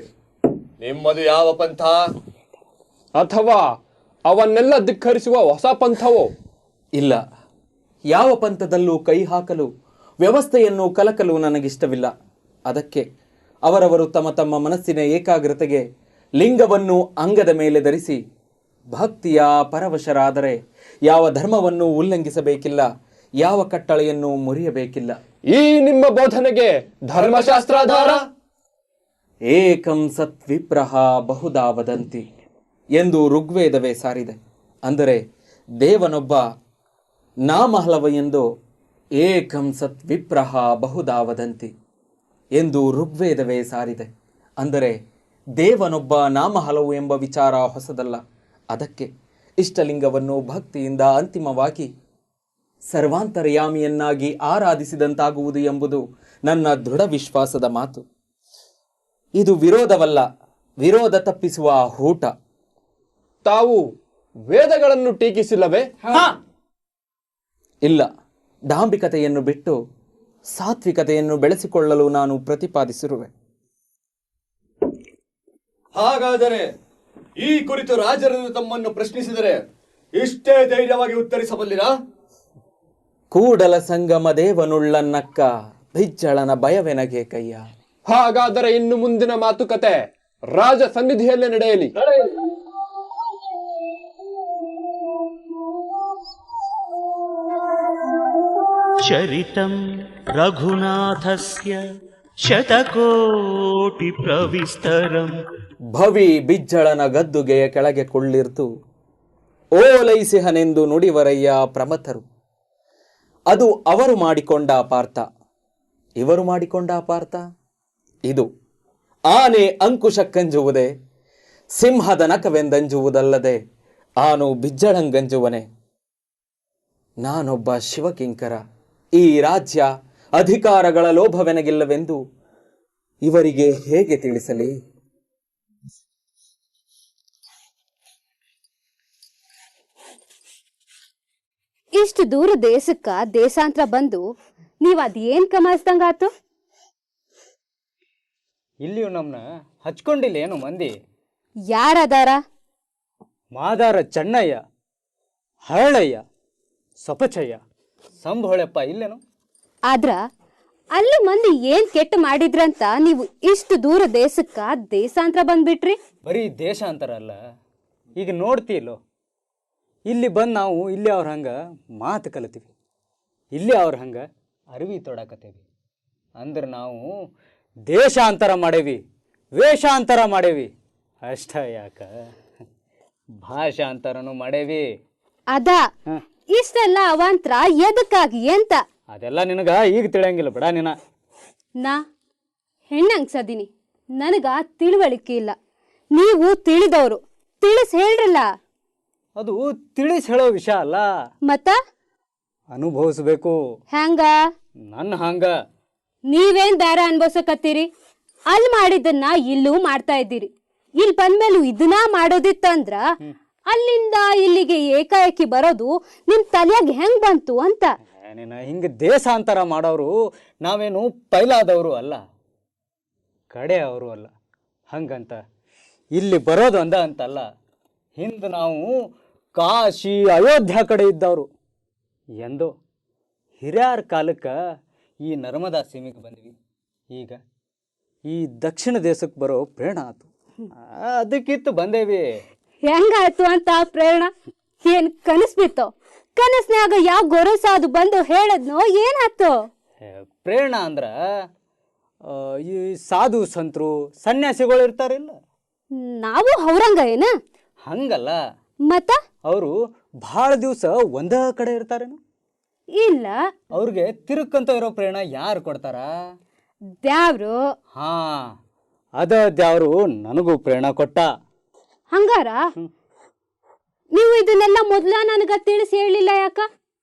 ನಿಮ್ಮದು ಯಾವ ಪಂಥ? ಅಥವಾ ಅವನ್ನೆಲ್ಲ ಧಿಕ್ಕರಿಸುವ ಹೊಸ ಪಂಥವೋ? ಇಲ್ಲ, ಯಾವ ಪಂಥದಲ್ಲೂ ಕೈ ಹಾಕಲು, ವ್ಯವಸ್ಥೆಯನ್ನು ಕಲಕಲು ನನಗಿಷ್ಟವಿಲ್ಲ. ಅದಕ್ಕೆ ಅವರವರು ತಮ್ಮ ತಮ್ಮ ಮನಸ್ಸಿನ ಏಕಾಗ್ರತೆಗೆ ಲಿಂಗವನ್ನು ಅಂಗದ ಮೇಲೆ ಧರಿಸಿ ಭಕ್ತಿಯ ಪರವಶರಾದರೆ ಯಾವ ಧರ್ಮವನ್ನು ಉಲ್ಲಂಘಿಸಬೇಕಿಲ್ಲ, ಯಾವ ಕಟ್ಟಳೆಯನ್ನು ಮುರಿಯಬೇಕಿಲ್ಲ. ಈ ನಿಮ್ಮ ಬೋಧನೆಗೆ ಧರ್ಮಶಾಸ್ತ್ರಾಧಾರ? ಏಕಂ ಸತ್ ವಿಪ್ರಹ ಬಹುಧಾ ವದಂತಿ ಎಂದು ಋಗ್ವೇದವೇ ಸಾರಿದೆ. ಅಂದರೆ ದೇವನೊಬ್ಬ, ನಾಮ ಹಲವು ಎಂದು ಏಕಂ ಸತ್ ವಿಪ್ರಹ ಬಹುಧಾ ವದಂತಿ ಎಂದು ಋಗ್ವೇದವೇ ಸಾರಿದೆ. ಅಂದರೆ ದೇವನೊಬ್ಬ, ನಾಮ ಹಲವು ಎಂಬ ವಿಚಾರ ಹೊಸದಲ್ಲ. ಅದಕ್ಕೆ ಇಷ್ಟಲಿಂಗವನ್ನು ಭಕ್ತಿಯಿಂದ ಅಂತಿಮವಾಗಿ ಸರ್ವಾಂತರ್ಯಾಮಿಯನ್ನಾಗಿ ಆರಾಧಿಸಿದಂತಾಗುವುದು ಎಂಬುದು ನನ್ನ ದೃಢ ವಿಶ್ವಾಸದ ಮಾತು. ಇದು ವಿರೋಧವಲ್ಲ, ವಿರೋಧ ತಪ್ಪಿಸುವ ಹೂಟ. ತಾವು ವೇದಗಳನ್ನು ಟೀಕಿಸಿಲ್ಲವೇ? ಇಲ್ಲ, ಡಾಂಬಿಕತೆಯನ್ನು ಬಿಟ್ಟು ಸಾತ್ವಿಕತೆಯನ್ನು ಬೆಳೆಸಿಕೊಳ್ಳಲು ನಾನು ಪ್ರತಿಪಾದಿಸಿರುವೆ. ಹಾಗಾದರೆ ಈ ಕುರಿತು ರಾಜರನ್ನು ತಮ್ಮನ್ನು ಪ್ರಶ್ನಿಸಿದರೆ ಇಷ್ಟೇ ಧೈರ್ಯವಾಗಿ ಉತ್ತರಿಸಬಲ್ಲಿರಾ? ಕೂಡಲ ಸಂಗಮ ದೇವನುಳ್ಳನ್ನಕ್ಕ ಬಿಜ್ಜಳನ ಭಯವೆನಗೆ ಕಯ್ಯ. ಹಾಗಾದರೆ ಇನ್ನು ಮುಂದಿನ ಮಾತುಕತೆ ರಾಜ ಸನ್ನಿಧಿಯಲ್ಲೇ ನಡೆಯಲಿ. ಚರಿತಂ ರಘುನಾಥಸ್ಯ ಶತಕೋಟಿ ಪ್ರವಿಸ್ತರಂ. ಭವಿ ಬಿಜ್ಜಳನ ಗದ್ದುಗೆಯ ಕೆಳಗೆ ಕೊಳ್ಳಿರ್ತು ಓಲೈಸಿಹನೆಂದು ನುಡಿವರಯ್ಯ ಪ್ರಮಥರು. ಅದು ಅವರು ಮಾಡಿಕೊಂಡ ಪಾರ್ಥ, ಇವರು ಮಾಡಿಕೊಂಡ ಪಾರ್ಥ. ಇದು ಆನೆ ಅಂಕುಶಕ್ಕಂಜುವುದೇ, ಸಿಂಹದ ನಖವೆಂದಂಜುವುದಲ್ಲದೆ ಆನು ಬಿಜ್ಜಳಂಗಂಜುವನೆ. ನಾನೊಬ್ಬ ಶಿವಕಿಂಕರ. ಈ ರಾಜ್ಯ ಅಧಿಕಾರಗಳ ಲೋಭವೆನಗಿಲ್ಲವೆಂದು ಇವರಿಗೆ ಹೇಗೆ ತಿಳಿಸಲಿ? ಇಷ್ಟು ದೂರ ದೇಶಕ್ಕ ದೇಶಾಂತರ ಬಂದು ನೀವ್ ಅದೇನ್ ಕಮಾಯಿಸ್ದಂಗಾತು? ಇಲ್ಲಿಯೂ ನಮ್ನ ಹಚ್ಕೊಂಡಿಲ್ಲ ಏನು ಮಂದಿ? ಯಾರದಾರ? ಮಾದಾರ ಚನ್ನಯ್ಯ, ಹರಳಯ್ಯ, ಸಪಚಯ್ಯ, ಸಂಭೋಳೆಪ್ಪ ಇಲ್ಲೇನು? ಆದ್ರ ಅಲ್ಲಿ ಮಂದಿ ಏನ್ ಕೆಟ್ಟ ಮಾಡಿದ್ರಂತ ನೀವು ಇಷ್ಟು ದೂರ ದೇಶಕ್ಕ ದೇಶಾಂತರ ಬಂದ್ಬಿಟ್ರಿ? ಬರೀ ದೇಶಾಂತರ ಅಲ್ಲ, ಈಗ ನೋಡ್ತೀಲೋ, ಇಲ್ಲಿ ಬಂದು ನಾವು ಇಲ್ಲಿ ಅವ್ರ ಹಂಗೆ ಮಾತು ಕಲಿತೀವಿ, ಇಲ್ಲಿ ಅವ್ರ ಹಂಗೆ ಅರಿವಿ ತೊಡಕತ್ತೇವಿ. ಅಂದ್ರೆ ನಾವು ದೇಶಾಂತರ ಮಾಡೇವಿ, ವೇಷಾಂತರ ಮಾಡೇವಿ. ಅಷ್ಟ ಯಾಕ, ಭಾಷಾಂತರನು ಮಾಡೇವಿ. ಅದ ಇಷ್ಟೆಲ್ಲ ಅವಾಂತರ ಎದಕ್ಕಾಗಿ ಅಂತ? ಅದೆಲ್ಲ ನಿನಗ ಈಗ ತಿಳಿಯಂಗಿಲ್ಲ ಬಿಡ. ನಾ ಹೆಣ್ಣಂಗ್ಸದೀನಿ, ನನಗ ತಿಳುವಳಿಕೆ ಇಲ್ಲ. ನೀವು ತಿಳಿದವರು, ತಿಳಿಸ್ ಹೇಳ್ರಲ್ಲ. ಅದು ತಿಳಿಸಿ ಹೇಳೋ ವಿಷಯ ಅಲ್ಲ, ಮತ್ತ ಅನುಭವಿಸ್ಬೇಕು. ಹ್ಯಾಂಗ? ನನ್ನ ಹಂಗ ನೀವೇನ್ ಬೇರೆ ಅನ್ಭವಿಸಕತ್ತೀರಿ? ಅಲ್ಲಿ ಮಾಡಿದ್ದನ್ನ ಇಲ್ಲೂ ಮಾಡ್ತಾ ಇದ್ದೀರಿ. ಇಲ್ಲಿ ಬಂದ್ಮೇಲೂ ಇದನ್ನ ಮಾಡೋದಿತ್ತಂದ್ರ ಅಲ್ಲಿಂದ ಇಲ್ಲಿಗೆ ಏಕಾಏಕಿ ಬರೋದು ನಿಮ್ ತಲೆಯಾಗ ಹೆಂಗ್ ಬಂತು ಅಂತ. ನೀನು ಹಿಂಗೆ ದೇಶಾಂತರ ಮಾಡೋರು ನಾವೇನು ಪೈಲಾದವರು ಅಲ್ಲ, ಕಡೆ ಅವರು ಅಲ್ಲ. ಹಂಗಂತ ಇಲ್ಲಿ ಬರೋದು ಅಂತಲ್ಲ, ಹಿಂದೆ ನಾವು ಕಾಶಿ ಅಯೋಧ್ಯ ಕಡೆ ಇದ್ದವರು. ಎಂದು ಹಿರಿಯರ ಕಾಲಕ್ಕೆ ಈ ನರ್ಮದಾ ಸೀಮೆಗೆ ಬಂದ್ವಿ. ಈಗ ಈ ದಕ್ಷಿಣ ದೇಶಕ್ಕೆ ಬರೋ ಪ್ರೇರಣ ಆಯ್ತು, ಅದಕ್ಕಿತ್ತು ಬಂದೇವಿ. ಹೆಂಗಾಯ್ತು ಅಂತ ಪ್ರೇರಣ? ಏನ್ ಕನಸ್ ಬಿತ್ತೋ? ಕನಸ್ನ್ಯಾಗ ಯಾವ ಗೊರಸಾದು ಬಂದು ಹೇಳದ್ನೋ ಏನಾಯ್ತು? ಪ್ರೇರಣ ಅಂದ್ರ ಈ ಸಾಧು ಸಂತರು ಸನ್ಯಾಸಿಗಳು ಇರ್ತಾರಿಲ್ಲ, ನಾವು ಅವ್ರಂಗ ಏನ? ಹಂಗಲ್ಲ, ಮತ್ತ ಅವರು ಭಾಳ ದಿವಸ ಒಂದ ಕಡೆ ಇರ್ತಾರೇನು? ಇಲ್ಲ, ಅವ್ರಿಗೆ ತಿರುಕ್ಕಂತ ಇರೋ ಪ್ರೇರಣ ಯಾರು ಕೊಡ್ತಾರ? ದ್ಯಾವ್ರು. ಹಾ, ಅದ ದ್ಯಾವ್ರು ನನಗೂ ಪ್ರೇರಣ ಕೊಟ್ಟ. ಹಂಗಾರ ನೀವು ಇದನ್ನೆಲ್ಲ ಮೊದ್ಲ ನನಗ ತಿಳಿಸಿ ಹೇಳಿಲ್ಲ ಯಾಕ?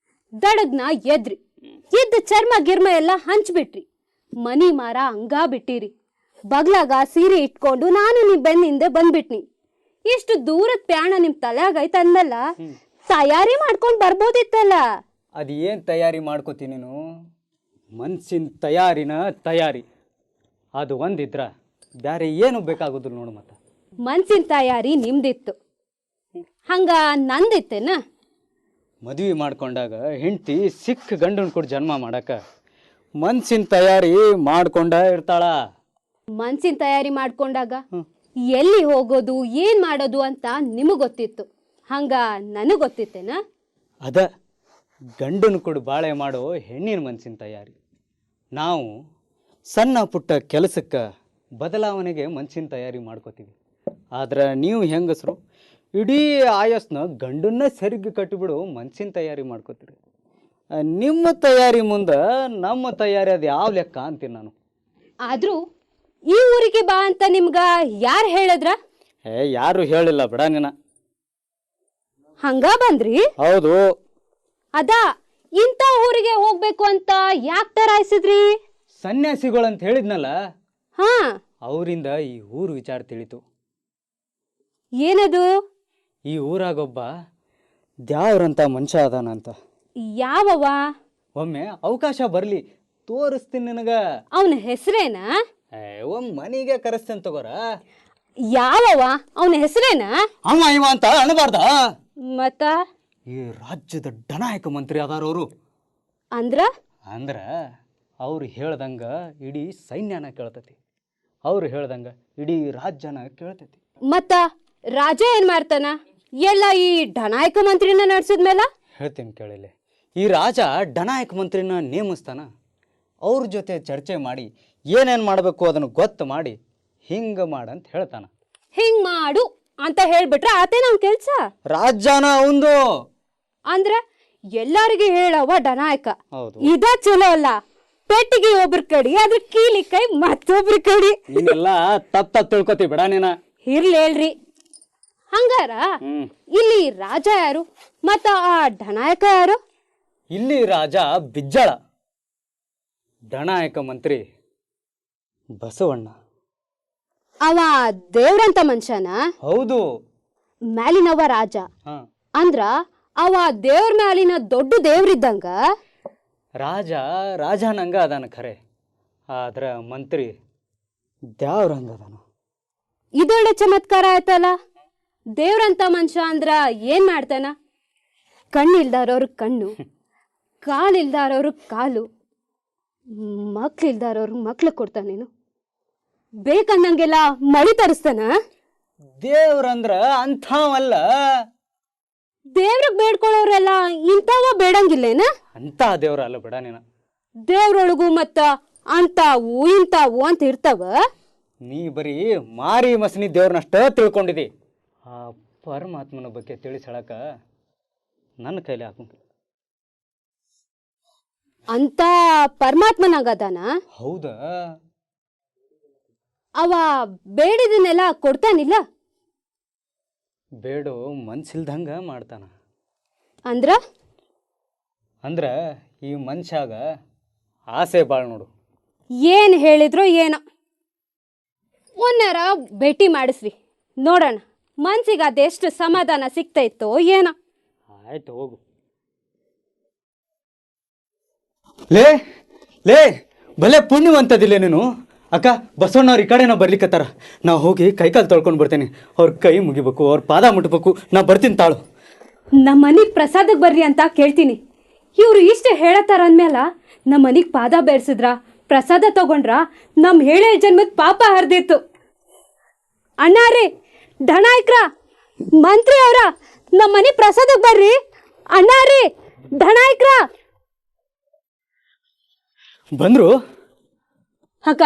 ದಡಗ್ನ ಎದ್ರಿ, ಇದ್ದ ಚರ್ಮ ಗಿರ್ಮ ಎಲ್ಲ ಹಂಚ್ಬಿಟ್ರಿ, ಮನಿ ಮಾರ ಹಂಗಾ ಬಿಟ್ಟಿರಿ, ಬಗ್ಲಾಗ ಸೀರೆ ಇಟ್ಕೊಂಡು ನಾನು ನಿಮ್ ಬೆನ್ನಿಂದ ಬಂದ್ಬಿಟ್ನಿ. ಇಷ್ಟು ದೂರದ ಪ್ಯಾಣ ನಿಮ್ ತಲೆಯಾಗ ಐತ ಅಂದಲ್ಲ, ತಯಾರಿ ಮಾಡ್ಕೊಂಡ್ ಬರ್ಬೋದಿತ್ತಲ್ಲ. ಅದು ಏನು ತಯಾರಿ ಮಾಡ್ಕೋತೀನಿ ನೀನು? ಮನ್ಸಿನ ತಯಾರಿ ಅದು ಒಂದಿದ್ರ ಬೇರೆ ಏನು ಬೇಕಾಗೋದಿಲ್ಲ ನೋಡು. ಮತ್ತೆ ಮನ್ಸಿನ ತಯಾರಿ ನಿಮ್ದಿತ್ತು, ಹಂಗ ನಂದಿತ್ತೇನ? ಮದುವೆ ಮಾಡ್ಕೊಂಡಾಗ ಹೆಂಡತಿ ಸಿಕ್ಕ ಗಂಡನ ಕೊಟ್ಟು ಜನ್ಮ ಮಾಡಕ ಮನ್ಸಿನ ತಯಾರಿ ಮಾಡ್ಕೊಂಡ ಇರ್ತಾಳ. ಮನ್ಸಿನ ತಯಾರಿ ಮಾಡ್ಕೊಂಡಾಗ ಎಲ್ಲಿ ಹೋಗೋದು ಏನ್ ಮಾಡೋದು ಅಂತ ನಿಮಗ್ ಗೊತ್ತಿತ್ತು, ಹಂಗ ನನಗ್ ಗೊತ್ತಿತ್ತೇನ? ಅದ ಗಂಡನ ಕೊಡು ಬಾಳೆ ಮಾಡೋ ಹೆಣ್ಣಿನ ಮನ್ಸಿನ ತಯಾರಿ. ನಾವು ಸಣ್ಣ ಪುಟ್ಟ ಕೆಲಸಕ್ಕೆ ಬದಲಾವಣೆಗೆ ಮನ್ಸಿನ ತಯಾರಿ ಮಾಡ್ಕೋತೀವಿ. ಆದ್ರೆ ನೀವು ಹೆಂಗಸರು ಇಡೀ ಆಯಸ್ನ ಗಂಡನ್ನ ಸರಿಗೆ ಕಟ್ಟಿಬಿಡು ಮನ್ಸಿನ ತಯಾರಿ ಮಾಡ್ಕೋತೀರಿ. ನಿಮ್ಮ ತಯಾರಿ ಮುಂದೆ ನಮ್ಮ ತಯಾರಿ ಅದು ಯಾವ ಲೆಕ್ಕ ಅಂತೀನಿ ನಾನು. ಆದ್ರೂ ಈ ಊರಿಗೆ ಬಾ ಅಂತ ನಿಮ್ಗ ಯಾರು ಹೇಳಿದ್ರ? ಯಾರು ಹೇಳಿಲ್ಲ ಬಿಡ ನೀನ. ಹಂಗ ಬಂದ್ರಿ? ಹೌದು. ಅದ ಇಂಥ ಊರಿಗೆ ಹೋಗ್ಬೇಕು ಅಂತ ಯಾಕೆ ತರಾಯಿಸಿದ್ರಿ? ಸನ್ಯಾಸಿಗಳಂತ ಹೇಳಿದ್ನಲ್ಲ, ಹಾ, ಅವರಿಂದ ಈ ಊರು ವಿಚಾರ ತಿಳಿತು. ಏನದು? ಈ ಊರಾಗೊಬ್ಬ ದ್ಯಾವ್ರಂತ ಮನುಷ್ಯ ಅದಾನಂತ. ಯಾವವ? ಒಮ್ಮೆ ಅವಕಾಶ ಬರ್ಲಿ ತೋರಿಸ್ತೀನಿ ನಿನಗ. ಅವನ ಹೆಸರೇನ? ಒಮ್ಮೆ ಮನೆಗೆ ಕರೆಸ್ತೇನೆ ತಗೋರ. ಯಾವವ? ಅವನ ಹೆಸರೇನ? ಅಮ್ಮ ಇವ ಅಂತ ಅಣಬಾರ್ದ. ಮತ್ತ ಈ ರಾಜ್ಯದ ಡನಾಯಕ ಮಂತ್ರಿ ಅದಾರವರು. ಅಂದ್ರ ಅವ್ರು ಹೇಳ್ದಂಗ ಇಡೀ ಸೈನ್ಯನ ಕೇಳ್ತತಿ, ಅವ್ರು ಹೇಳ್ದಂಗ ಇಡೀ ರಾಜ್ಯನ ಕೇಳ್ತತಿ. ಮತ್ತ ರಾಜ ಏನ್ ಮಾಡ್ತಾನ? ಎಲ್ಲ ಈ ಡನಾಯಕ ಮಂತ್ರಿನ ನಡ್ಸಿದ್ಮೇಲ? ಹೇಳ್ತೀನಿ ಕೇಳಿಲ್ಲ. ಈ ರಾಜ ಡನಾಯಕ ಮಂತ್ರಿನ ನೇಮಿಸ್ತಾನ, ಅವ್ರ ಜೊತೆ ಚರ್ಚೆ ಮಾಡಿ ಏನೇನು ಮಾಡಬೇಕು ಅದನ್ನು ಗೊತ್ತು ಮಾಡಿ ಹಿಂಗ ಮಾಡಂತ ಹೇಳ್ತಾನ. ಹಿಂಗ್ ಮಾಡು ಅಂತ ಹೇಳ್ಬಿಟ್ರೆ ಆತೇ ನಮ್ ಕೆಲ್ಸ. ರಾಜ್ಯನ ಅವಂದು ಅಂದ್ರ ಎಲ್ಲಾರಿಗೆ ಹೇಳವ ಡನಾಯಕ. ಹೌದು. ಇದ ಚಲೋ ಅಲ್ಲ. ಪೆಟ್ಟಿಗೆ ಒಬ್ರ ಕಡಿ, ಅದ್ರ ಕೀಲಿ ಕೈ ಮತ್ತೊಬ್ರ ಕಡಿ. ನೀನೆಲ್ಲ ತಪ್ಪ ತಿಳ್ಕೊತಿ ಬಿಡ ನೀನ. ಇರ್ಲೇಳ್ರಿ. ಹಂಗಾರ ಇಲ್ಲಿ ರಾಜ ಯಾರು ಮತ್ತ ಆ ಡನಾಯಕ ಯಾರು? ಇಲ್ಲಿ ರಾಜ ಬಿಜ್ಜಳ, ಡನಾಯಕ ಮಂತ್ರಿ ಬಸವಣ್ಣ. ಅವ ದೇವ್ರಂತ ಮನುಷ್ಯನ? ಹೌದು. ಮ್ಯಾಲಿನವ ರಾಜ ಅಂದ್ರ ಅವ ದೇವ್ರ ಮ್ಯಾಲಿನ ದೊಡ್ಡ ದೇವ್ರಿದ್ದಂಗ. ರಾಜನಂಗ ಅದಾನ ಖರೆ, ಆದ್ರ ಮಂತ್ರಿ ದ್ಯಾವ್ರಂಗ ಅದಾನ. ಇದೊಳ್ಳೆ ಚಮತ್ಕಾರ ಆಯ್ತಲ್ಲ. ದೇವ್ರಂತ ಮನುಷ್ಯ ಅಂದ್ರ ಏನ್ ಮಾಡ್ತಾನ? ಕಣ್ಣಿಲ್ದಾರವ್ರ ಕಣ್ಣು, ಕಾಲಿಲ್ದಾರವ್ರ ಕಾಲು, ಮಕ್ಳಿಲ್ದಾರವ್ರ ಮಕ್ಳು ಕೊಡ್ತಾನೇನು? ಬೇಕನ್ನಂಗೆಲ್ಲ ಮಳಿ ತರಿಸ್ತಾನ. ದೇವ್ರಂದ್ರ ಅಂಥವಲ್ಲ. ದೇವ್ರಿಗೆ ಬೇಡ್ಕೊಳ್ಳೋರೆಲ್ಲ ಇಂಥವ ಬೇಡಂಗಿಲ್ಲೇನ? ಅಂತ ದೇವ್ರ ಅಲ್ಲ ಬಿಡ ನೀನ. ದೇವ್ರೊಳಗು ಮತ್ತ ಅಂತಾವು ಇಂತಾವು ಅಂತ ಇರ್ತಾವ. ನೀ ಬರೀ ಮಾರಿ ಮಸನಿ ದೇವ್ರನ್ನಷ್ಟ ತಿಳ್ಕೊಂಡಿದಿ. ಆ ಪರಮಾತ್ಮನ ಬಗ್ಗೆ ತಿಳಿಸ್ ಹೇಳಕ ನನ್ನ ಕೈಲಿ ಹಾಕುಂಗಿಲ್ಲ. ಅಂತ ಪರಮಾತ್ಮನಾಗದಾನ? ಹೌದಾ? ಅವ ಬೇಡಿದನ್ನೆಲ್ಲ ಕೊಡ್ತಾನಿಲ್ಲ? ಬೇಡೋ ಮನ್ಸಿಲ್ದಂಗ ಮಾಡ್ತಾನ. ಅಂದ್ರ ಈ ಮನುಷ್ಯಾಗ ಆಸೆ ಬಾಳ್ ನೋಡು. ಏನ್ ಹೇಳಿದ್ರು ಏನೋ ಮೊನ್ನೆರ ಭೇಟಿ ಮಾಡಿಸ್ರಿ, ನೋಡೋಣ ಮನ್ಸಿಗೆ ಅದೆಷ್ಟು ಸಮಾಧಾನ ಸಿಗ್ತೈತೋ ಏನೋ. ಆಯ್ತು ಹೋಗು. ಲೇ ಲೇ ಭಲೆ ಪುಣ್ಯವಂತದಿಲ್ಲ ನೀನು. ಅಕ್ಕ, ಬಸವಣ್ಣವ್ರು ಈ ಕಡೆನ ಬರ್ಲಿಕ್ಕತ್ತಾರ. ನಾ ಹೋಗಿ ಕೈಕಾಲು ತೊಳ್ಕೊಂಡು ಬರ್ತೇನೆ. ಅವ್ರ ಕೈ ಮುಗಿಬೇಕು, ಅವ್ರ ಪಾದ ಮುಟ್ಬೇಕು. ನಾ ಬರ್ತೀನಿ ತಾಳು. ನಮ್ಮ ಮನೆಗೆ ಪ್ರಸಾದಕ್ಕೆ ಬರ್ರಿ ಅಂತ ಕೇಳ್ತೀನಿ. ಇವರು ಇಷ್ಟು ಹೇಳತ್ತಾರ ಅಂದ್ಮೇಲೆ ನಮ್ಮ ಮನೆಗೆ ಪಾದ ಬೇರ್ಸಿದ್ರ, ಪ್ರಸಾದ ತಗೊಂಡ್ರ ನಮ್ಮ ಹೇಳೇ ಜನ್ಮದ ಪಾಪ ಹರಿದಿತ್ತು. ಅಣ್ಣ ರೀ, ಢನಾಯ್ಕ್ರ, ಮಂತ್ರಿ ಅವ್ರ, ನಮ್ಮ ಮನೆ ಪ್ರಸಾದಕ್ಕೆ ಬರ್ರಿ. ಅಣ್ಣ ರೀ, ಢನಾಯ್ಕ್ರ ಬಂದ್ರು. ಅಕ್ಕ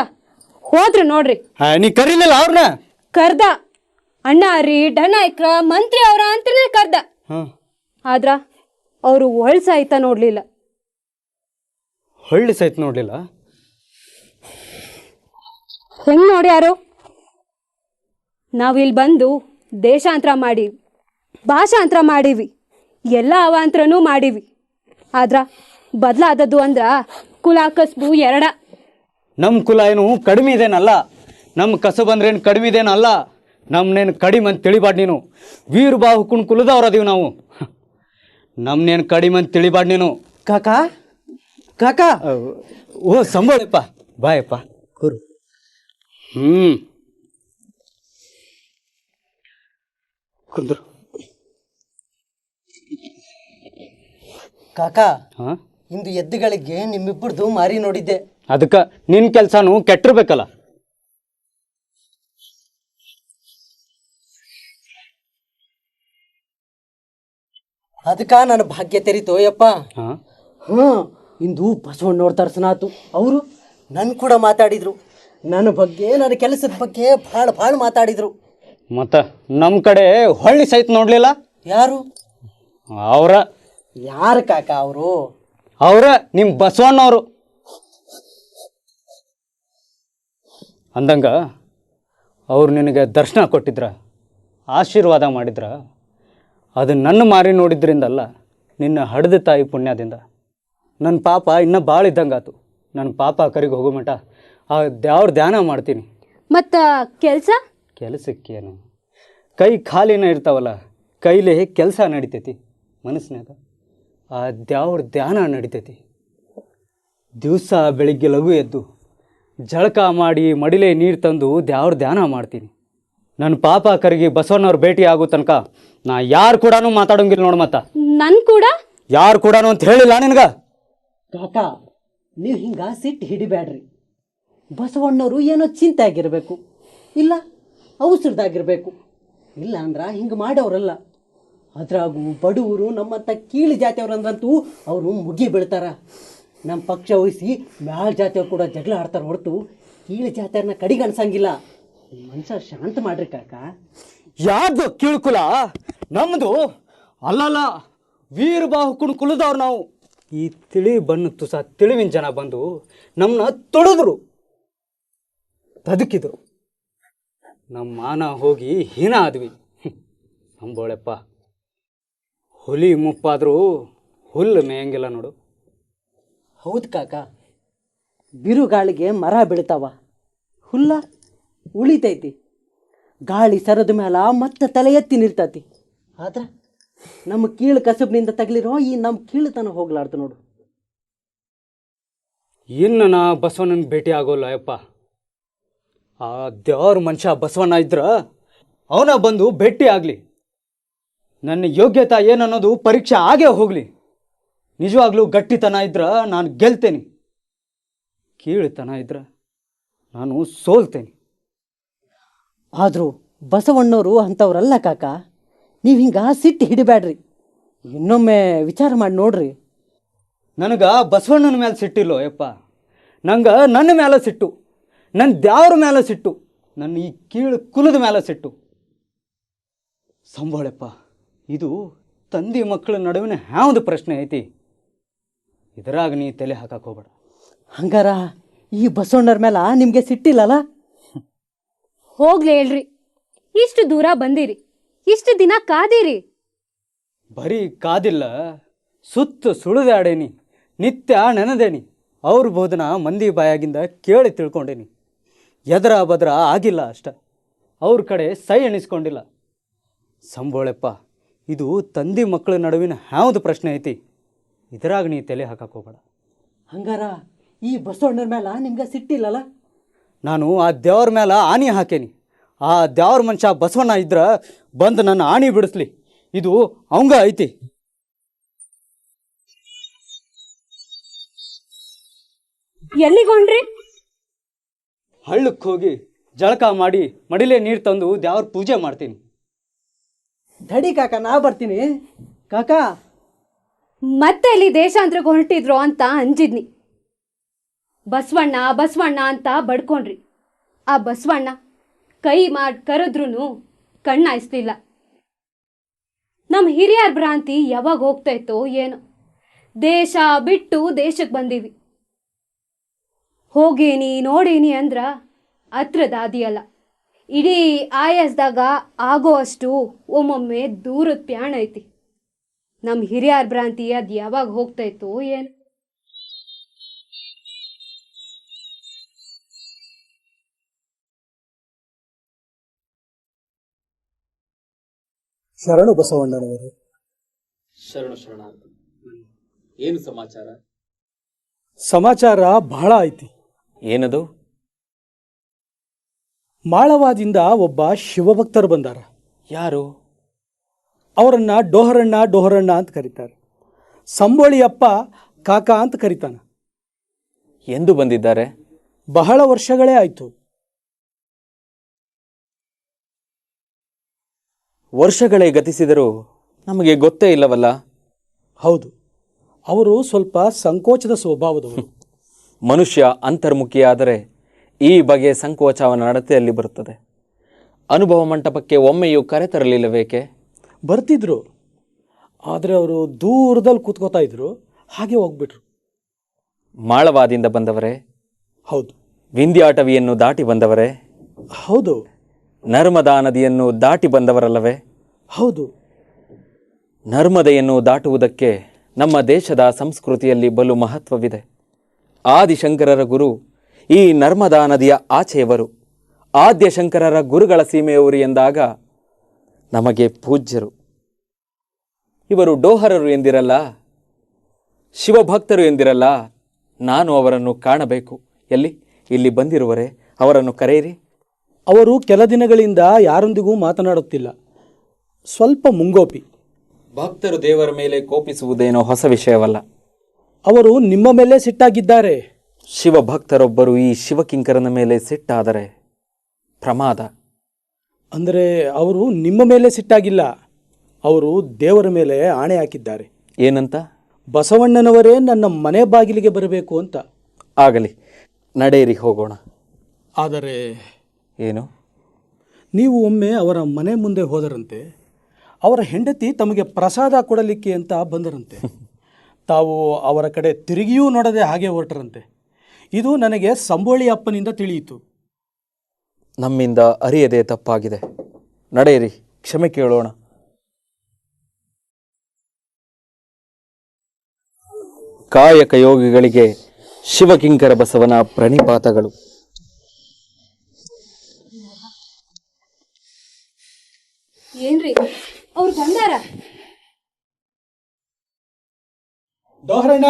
ಹೋದ್ರು ನೋಡ್ರಿ. ನೀ ಕರೀಲಿಲ್ಲ ಅವ್ರನ್ನ? ಕರ್ದ. ಅಣ್ಣ ರೀ, ಢನಾಯ್ಕ್ರ, ಮಂತ್ರಿ ಅವ್ರ ಅಂತಾನೆ ಕರ್ದ. ಆದ್ರ ಅವರು ಹೊಳ್ಸಾಯ್ತ ನೋಡ್ಲಿಲ್ಲ. ಹೊಳ್ಳಿ ಸಹಿತ ನೋಡ್ಲಿಲ್ಲ. ಹೆಂಗ್ ನೋಡ್ಯಾರು? ನಾವಿಲ್ಲಿ ಬಂದು ದೇಶಾಂತರ ಮಾಡೀವಿ, ಭಾಷಾಂತರ ಮಾಡೀವಿ, ಎಲ್ಲ ಅವಾಂತರನೂ ಮಾಡೀವಿ. ಆದ್ರ ಬದಲಾದದ್ದು ಅಂದ್ರ ಕುಲ ಕಸ್ಬು ಎರಡ. ನಮ್ಮ ಕುಲ ಏನು ಕಡಿಮೆ ಇದೇನಲ್ಲ, ನಮ್ಮ ಕಸಬು ಅಂದ್ರೇನು ಕಡಿಮೆ ಇದೇನಲ್ಲ. ನಮ್ಮನೇನು ಕಡಿಮೆ ಅಂತ ತಿಳಿಬಾರ್ದು ನೀನು. ವೀರ ಬಾಹುಕುಣ್ ಕುಲದವ್ರು ಅದೀವಿ ನಾವು. ನಮ್ಮನೇನು ಕಡಿಮೆ ಅಂತ ತಿಳಿಬಾರ್ದು ನೀನು. ಕಾಕಾ ಕಾಕಾ, ಓ ಸಂಭಾಳಪ್ಪ, ಬಾಯಪ್ಪ ಕೂರು. ಕುಂದ್ರು. ಕಾಕಾ, ಹಾಂ, ಇಂದು ಎದ್ದುಗಳಿಗೆ ನಿಮ್ಮಿಬ್ಬರದು ಮಾರಿ ನೋಡಿದ್ದೆ. ಅದಕ್ಕೆ ನಿನ್ನ ಕೆಲಸನೂ ಕೆಟ್ಟಿರ್ಬೇಕಲ್ಲ. ಅದಕ್ಕ ನನ್ನ ಭಾಗ್ಯ ತೆರೀತೋ ಯಪ್ಪ. ಹಾಂ, ಇಂದು ಬಸವಣ್ಣವ್ರ ದರ್ಶನ ಆತು. ಅವರು ನನ್ನ ಕೂಡ ಮಾತಾಡಿದ್ರು. ನನ್ನ ಬಗ್ಗೆ, ನನ್ನ ಕೆಲಸದ ಬಗ್ಗೆ ಭಾಳ ಮಾತಾಡಿದ್ರು. ಮತ್ತು ನಮ್ಮ ಕಡೆ ಹೊಳ್ಳಿ ಸಹಿತ ನೋಡಲಿಲ್ಲ. ಯಾರು? ಅವರ. ಯಾರು ಕಾಕಾ ಅವರು? ಅವರ ನಿಮ್ಮ ಬಸವಣ್ಣವರು. ಅಂದಂಗ ಅವ್ರು ನಿನಗೆ ದರ್ಶನ ಕೊಟ್ಟಿದ್ರ, ಆಶೀರ್ವಾದ ಮಾಡಿದ್ರ, ಅದು ನನ್ನ ಮಾರಿ ನೋಡಿದ್ರಿಂದಲ್ಲ, ನಿನ್ನ ಹಡ್ದ ತಾಯಿ ಪುಣ್ಯದಿಂದ. ನನ್ನ ಪಾಪ ಇನ್ನೂ ಭಾಳ ಇದ್ದಂಗಾತು. ನನ್ನ ಪಾಪ ಕರಿಗೆ ಹೋಗೋ ಮಟ ಆ ದೇವ್ರ ಧ್ಯಾನ ಮಾಡ್ತೀನಿ. ಮತ್ತು ಕೆಲಸಕ್ಕೇನು, ಕೈ ಖಾಲಿನ ಇರ್ತಾವಲ್ಲ, ಕೈಲಿ ಕೆಲಸ ನಡಿತೈತಿ. ಮನಸ್ಸಿನಾಗ ಆ ದೇವ್ರ ಧ್ಯಾನ ನಡಿತೈತಿ. ದಿವಸ ಬೆಳಿಗ್ಗೆ ಲಘು ಎದ್ದು ಜಳಕ ಮಾಡಿ ಮಡಿಲೆ ನೀರು ತಂದು ದೇವ್ರ ಧ್ಯಾನ ಮಾಡ್ತೀನಿ. ನನ್ನ ಪಾಪ ಕರಗಿ ಬಸವಣ್ಣವ್ರ ಭೇಟಿ ಆಗೋ ತನಕ ನಾ ಯಾರು ಕೂಡ ಮಾತಾಡೋಂಗಿಲ್ಲ ನೋಡು. ಮತ್ತ ನನ್ ಕೂಡ ಯಾರು ಕೂಡ ಅಂತ ಹೇಳಿಲ್ಲ ನಿನಗ. ಕಾಕಾ, ನೀವು ಹಿಂಗ ಸಿಟ್ಟು ಹಿಡಿಬ್ಯಾಡ್ರಿ. ಬಸವಣ್ಣವರು ಏನೋ ಚಿಂತೆ ಆಗಿರಬೇಕು, ಇಲ್ಲ ಅವಸರದಾಗಿರ್ಬೇಕು. ಇಲ್ಲ ಅಂದ್ರ ಹಿಂಗೆ ಮಾಡೋರಲ್ಲ. ಅದ್ರಾಗೂ ಬಡವರು, ನಮ್ಮಂಥ ಕೀಳು ಜಾತಿಯವ್ರಂದ್ರಂತೂ ಅವರು ಮುಗಿ ಬೀಳ್ತಾರ. ನಮ್ಮ ಪಕ್ಷ ವಹಿಸಿ ಮ್ಯಾಲ ಜಾತಿಯವ್ರು ಕೂಡ ಜಗಳ ಆಡ್ತಾರೆ ಹೊರತು ಕೀಳು ಜಾತಿಯವ್ರನ್ನ ಕಡಿಗೆ ಅನ್ಸಂಗಿಲ್ಲ. ಮನುಷ್ಯ ಶಾಂತ ಮಾಡ್ರಿ ಕಾಕಾ. ಯಾವ್ದು ಕೀಳ್ಕುಲ ನಮ್ಮದು ಅಲ್ಲಲ್ಲ, ವೀರ ಬಾಹುಕುಣ್ ಕುಲದವ್ರು ನಾವು. ಈ ತಿಳಿ ಬಣ್ಣ ತುಸ ತಿಳಿವಿನ ಜನ ಬಂದು ನಮ್ಮನ್ನ ತೊಳೆದ್ರು, ಬದುಕಿದ್ರು. ನಮ್ಮ ಮಾನ ಹೋಗಿ ಹೀನ ಆದ್ವಿ. ಅಂಬೋಳೆಪ್ಪ, ಹುಲಿ ಮುಪ್ಪಾದರೂ ಹುಲ್ಲು ಮೇಯಂಗಿಲ್ಲ ನೋಡು. ಹೌದು ಕಾಕಾ, ಬಿರುಗಾಳಿಗೆ ಮರ ಬೀಳ್ತಾವ, ಹುಲ್ಲ ಉಳಿತೈತಿ. ಗಾಳಿ ಸರದ ಮ್ಯಾಲ ಮತ್ತೆ ತಲೆ ಎತ್ತಿ ನಿರ್ತೈತಿ. ಆದ್ರೆ ನಮ್ಮ ಕೀಳು ಕಸಬ್ನಿಂದ ತಗಲಿರೋ ಈ ನಮ್ಮ ಕೀಳುತನ ಹೋಗ್ಲಾರ್ದು ನೋಡು. ಇನ್ನು ನಾ ಬಸವಣ್ಣನ ಭೇಟಿ ಆಗೋಲ್ಲ ಯಪ್ಪ. ಆ ದೇವ್ರ ಮನುಷ್ಯ ಬಸವಣ್ಣ ಇದ್ರ ಅವನ ಬಂದು ಭೇಟಿ ಆಗಲಿ. ನನ್ನ ಯೋಗ್ಯತೆ ಏನನ್ನೋದು ಪರೀಕ್ಷೆ ಆಗೇ ಹೋಗಲಿ. ನಿಜವಾಗ್ಲೂ ಗಟ್ಟಿತನ ಇದ್ರ ನಾನು ಗೆಲ್ತೇನೆ, ಕೀಳುತನ ಇದ್ರ ನಾನು ಸೋಲ್ತೇನೆ. ಆದರೂ ಬಸವಣ್ಣವರು ಅಂಥವ್ರಲ್ಲ ಕಾಕಾ. ನೀವು ಹಿಂಗೆ ಸಿಟ್ಟು ಹಿಡಿಬ್ಯಾಡ್ರಿ. ಇನ್ನೊಮ್ಮೆ ವಿಚಾರ ಮಾಡಿ ನೋಡ್ರಿ. ನನಗೆ ಬಸವಣ್ಣನ ಮೇಲೆ ಸಿಟ್ಟಿಲ್ಲೋ ಯಪ್ಪ. ನಂಗೆ ನನ್ನ ಮೇಲೆ ಸಿಟ್ಟು, ನನ್ನ ದ್ಯಾವ್ರ ಮೇಲೆ ಸಿಟ್ಟು, ನನ್ನ ಈ ಕೀಳು ಕುಲದ ಮೇಲೆ ಸಿಟ್ಟು. ಸಂಭಾಳಪ್ಪ, ಇದು ತಂದೆ ಮಕ್ಕಳ ನಡುವಿನ ಯಾವ್ದು ಪ್ರಶ್ನೆ ಐತಿ. ಇದರಾಗ ನೀ ತಲೆ ಹಾಕಕ್ಕೆ ಹೋಗ್ಬೇಡ. ಹಂಗಾರ ಈ ಬಸವಣ್ಣರ ಮೇಲೆ ನಿಮಗೆ ಸಿಟ್ಟಿಲ್ಲಲ್ಲ? ಹೋಗ್ಲಿ ಹೇಳ್ರಿ, ಇಷ್ಟು ದೂರ ಬಂದಿರಿ, ಇಷ್ಟು ದಿನ ಕಾದಿರಿ. ಬರೀ ಕಾದಿಲ್ಲ, ಸುತ್ತ ಸುಳಿದಾಡೇನಿ, ನಿತ್ಯ ನೆನೆದೇನಿ. ಅವ್ರ ಬೋಧನ ಮಂದಿ ಬಾಯಾಗಿಂದ ಕೇಳಿ ತಿಳ್ಕೊಂಡೇನಿ. ಎದರ ಬದರ ಆಗಿಲ್ಲ ಅಷ್ಟ. ಅವ್ರ ಕಡೆ ಸೈ ಎಣಿಸ್ಕೊಂಡಿಲ್ಲ. ಸಂಬೋಳೆಪ್ಪ, ಇದು ತಂದೆ ಮಕ್ಕಳ ನಡುವಿನ ಯಾವ್ದು ಪ್ರಶ್ನೆ ಐತಿ, ಇದರಾಗ ನೀ ತಲೆ ಹಾಕಕ್ಕೆ ಹೋಗ್ಬೇಡ. ಹಂಗಾರ ಈ ಬಸವಣ್ಣನ ಮೇಲೆ ನಿಮ್ಗೆ ಸಿಟ್ಟಿಲ್ಲಲ್ಲ? ನಾನು ಆ ದೇವ್ರ ಮೇಲೆ ಆಣಿ ಹಾಕೇನಿ. ಆ ದೇವ್ರ ಮನುಷ್ಯ ಬಸವಣ್ಣ ಇದ್ರ ಬಂದು ನನ್ನ ಆಣಿ ಬಿಡಿಸ್ಲಿ, ಇದು ಅವಂಗ ಐತಿ. ಎಲ್ಲಿಗೊಂಡ್ರಿ? ಹಳ್ಳಕ್ಕೆ ಹೋಗಿ ಜಳಕ ಮಾಡಿ ಮಡಿಲೆ ನೀರು ತಂದು ದೇವ್ರ ಪೂಜೆ ಮಾಡ್ತೀನಿ. ತಡಿ ಕಾಕ, ನಾ ಬರ್ತೀನಿ. ಕಾಕ, ಮತ್ತೆ ಅಲ್ಲಿ ದೇಶಾಂತರಕ್ಕೆ ಹೊರಟಿದ್ರು ಅಂತ ಅಂಜಿದ್ನಿ. ಬಸವಣ್ಣ ಬಸವಣ್ಣ ಅಂತ ಬಡ್ಕೊಂಡ್ರಿ. ಆ ಬಸವಣ್ಣ ಕೈ ಮಾಡಿ ಕರೆದ್ರೂ ಕಣ್ಣಾಯಿಸ್ಲಿಲ್ಲ. ನಮ್ಮ ಹಿರಿಯರ ಭ್ರಾಂತಿ ಯಾವಾಗ ಹೋಗ್ತಾ ಇತ್ತೋ ಏನೋ. ದೇಶ ಬಿಟ್ಟು ದೇಶಕ್ಕೆ ಬಂದೀವಿ. ಹೋಗೇನಿ ನೋಡೇನಿ ಅಂದ್ರ ಹತ್ರ ದಾದಿಯಲ್ಲ. ಇಡೀ ಆಯಸ್ದಾಗ ಆಗೋ ಅಷ್ಟು ಒಮ್ಮೊಮ್ಮೆ ದೂರದ ಪ್ಯಾಣ ಐತಿ. ನಮ್ಮ ಹಿರಿಯರ ಭ್ರಾಂತಿ ಅದು ಯಾವಾಗ ಹೋಗ್ತಾ ಇತ್ತೋ ಏನು. ಶರಣು ಬಸವಣ್ಣನವರು. ಶರಣು ಶರಣಾರ್ಥಿ. ಏನು ಸಮಾಚಾರ? ಸಮಾಚಾರ ಬಹಳ ಐತಿ. ಏನದು? ಮಾಳವಾದಿಂದ ಒಬ್ಬ ಶಿವಭಕ್ತರು ಬಂದಾರ. ಯಾರು? ಅವರನ್ನ ಡೋಹರಣ್ಣ ಡೋಹರಣ್ಣ ಅಂತ ಕರೀತಾರೆ. ಸಂಬೋಳಿಯಪ್ಪ ಕಾಕ ಅಂತ ಕರೀತಾನ. ಎಂದು ಬಂದಿದ್ದಾರೆ? ಬಹಳ ವರ್ಷಗಳೇ ಆಯ್ತು. ವರ್ಷಗಳೇ ಗತಿಸಿದರೂ ನಮಗೆ ಗೊತ್ತೇ ಇಲ್ಲವಲ್ಲ. ಹೌದು, ಅವರು ಸ್ವಲ್ಪ ಸಂಕೋಚದ ಸ್ವಭಾವದವರು. ಮನುಷ್ಯ ಅಂತರ್ಮುಖಿಯಾದರೆ ಈ ಬಗೆಯ ಸಂಕೋಚ ಅವನ ನಡತೆಯಲ್ಲಿ ಬರುತ್ತದೆ. ಅನುಭವ ಮಂಟಪಕ್ಕೆ ಒಮ್ಮೆಯೂ ಕರೆತರಲಿಲ್ಲಬೇಕೆ? ಬರ್ತಿದ್ರು, ಆದರೆ ಅವರು ದೂರದಲ್ಲಿ ಕೂತ್ಕೋತಾ ಇದ್ರು, ಹಾಗೆ ಹೋಗ್ಬಿಟ್ರು. ಮಾಳವಾದಿಂದ ಬಂದವರೇ? ಹೌದು. ವಿಂಧ್ಯಾಟವಿಯನ್ನು ದಾಟಿ ಬಂದವರೇ? ಹೌದು. ನರ್ಮದಾ ನದಿಯನ್ನು ದಾಟಿ ಬಂದವರಲ್ಲವೇ? ಹೌದು. ನರ್ಮದೆಯನ್ನು ದಾಟುವುದಕ್ಕೆ ನಮ್ಮ ದೇಶದ ಸಂಸ್ಕೃತಿಯಲ್ಲಿ ಬಲು ಮಹತ್ವವಿದೆ. ಆದಿಶಂಕರರ ಗುರು ಈ ನರ್ಮದಾ ನದಿಯ ಆಚೆಯವರು. ಆದ್ಯಶಂಕರರ ಗುರುಗಳ ಸೀಮೆಯವರು ಎಂದಾಗ ನಮಗೆ ಪೂಜ್ಯರು. ಇವರು ಡೋಹರರು ಎಂದಿರಲ್ಲ, ಶಿವಭಕ್ತರು ಎಂದಿರಲ್ಲ. ನಾನು ಅವರನ್ನು ಕಾಣಬೇಕು. ಎಲ್ಲಿ? ಇಲ್ಲಿ ಬಂದಿರುವರೆ, ಅವರನ್ನು ಕರೆಯಿರಿ. ಅವರು ಕೆಲ ದಿನಗಳಿಂದ ಯಾರೊಂದಿಗೂ ಮಾತನಾಡುತ್ತಿಲ್ಲ, ಸ್ವಲ್ಪ ಮುಂಗೋಪಿ. ಭಕ್ತರು ದೇವರ ಮೇಲೆ ಕೋಪಿಸುವುದೇನೋ ಹೊಸ ವಿಷಯವಲ್ಲ. ಅವರು ನಿಮ್ಮ ಮೇಲೆ ಸಿಟ್ಟಾಗಿದ್ದಾರೆ. ಶಿವಭಕ್ತರೊಬ್ಬರು ಈ ಶಿವಕಿಂಕರನ ಮೇಲೆ ಸಿಟ್ಟಾದರೆ ಪ್ರಮಾದ. ಅಂದರೆ ಅವರು ನಿಮ್ಮ ಮೇಲೆ ಸಿಟ್ಟಾಗಿಲ್ಲ, ಅವರು ದೇವರ ಮೇಲೆ ಆಣೆ ಹಾಕಿದ್ದಾರೆ. ಏನಂತ? ಬಸವಣ್ಣನವರೇ ನನ್ನ ಮನೆ ಬಾಗಿಲಿಗೆ ಬರಬೇಕು ಅಂತ. ಆಗಲಿ, ನಡೆಯಿರಿ, ಹೋಗೋಣ. ಆದರೆ ಏನು? ನೀವು ಒಮ್ಮೆ ಅವರ ಮನೆ ಮುಂದೆ ಹೋದರಂತೆ. ಅವರ ಹೆಂಡತಿ ತಮಗೆ ಪ್ರಸಾದ ಕೊಡಲಿಕ್ಕೆ ಅಂತ ಬಂದರಂತೆ. ತಾವು ಅವರ ಕಡೆ ತಿರುಗಿಯೂ ನೋಡದೆ ಹಾಗೆ ಹೊರಟರಂತೆ. ಇದು ನನಗೆ ಸಂಬೋಳಿ ಅಪ್ಪನಿಂದ ತಿಳಿಯಿತು. ನಮ್ಮಿಂದ ಅರಿಯದೆ ತಪ್ಪಾಗಿದೆ. ನಡೆಯಿರಿ, ಕ್ಷಮೆ ಕೇಳೋಣ. ಕಾಯಕ ಯೋಗಿಗಳಿಗೆ ಶಿವಕಿಂಕರ ಬಸವನ ಪ್ರಣಿಪಾತಗಳು. ಏನ್ರಿ ಅವ್ರು ಬಂದಾರ? ಡೋಹರಣ್ಣ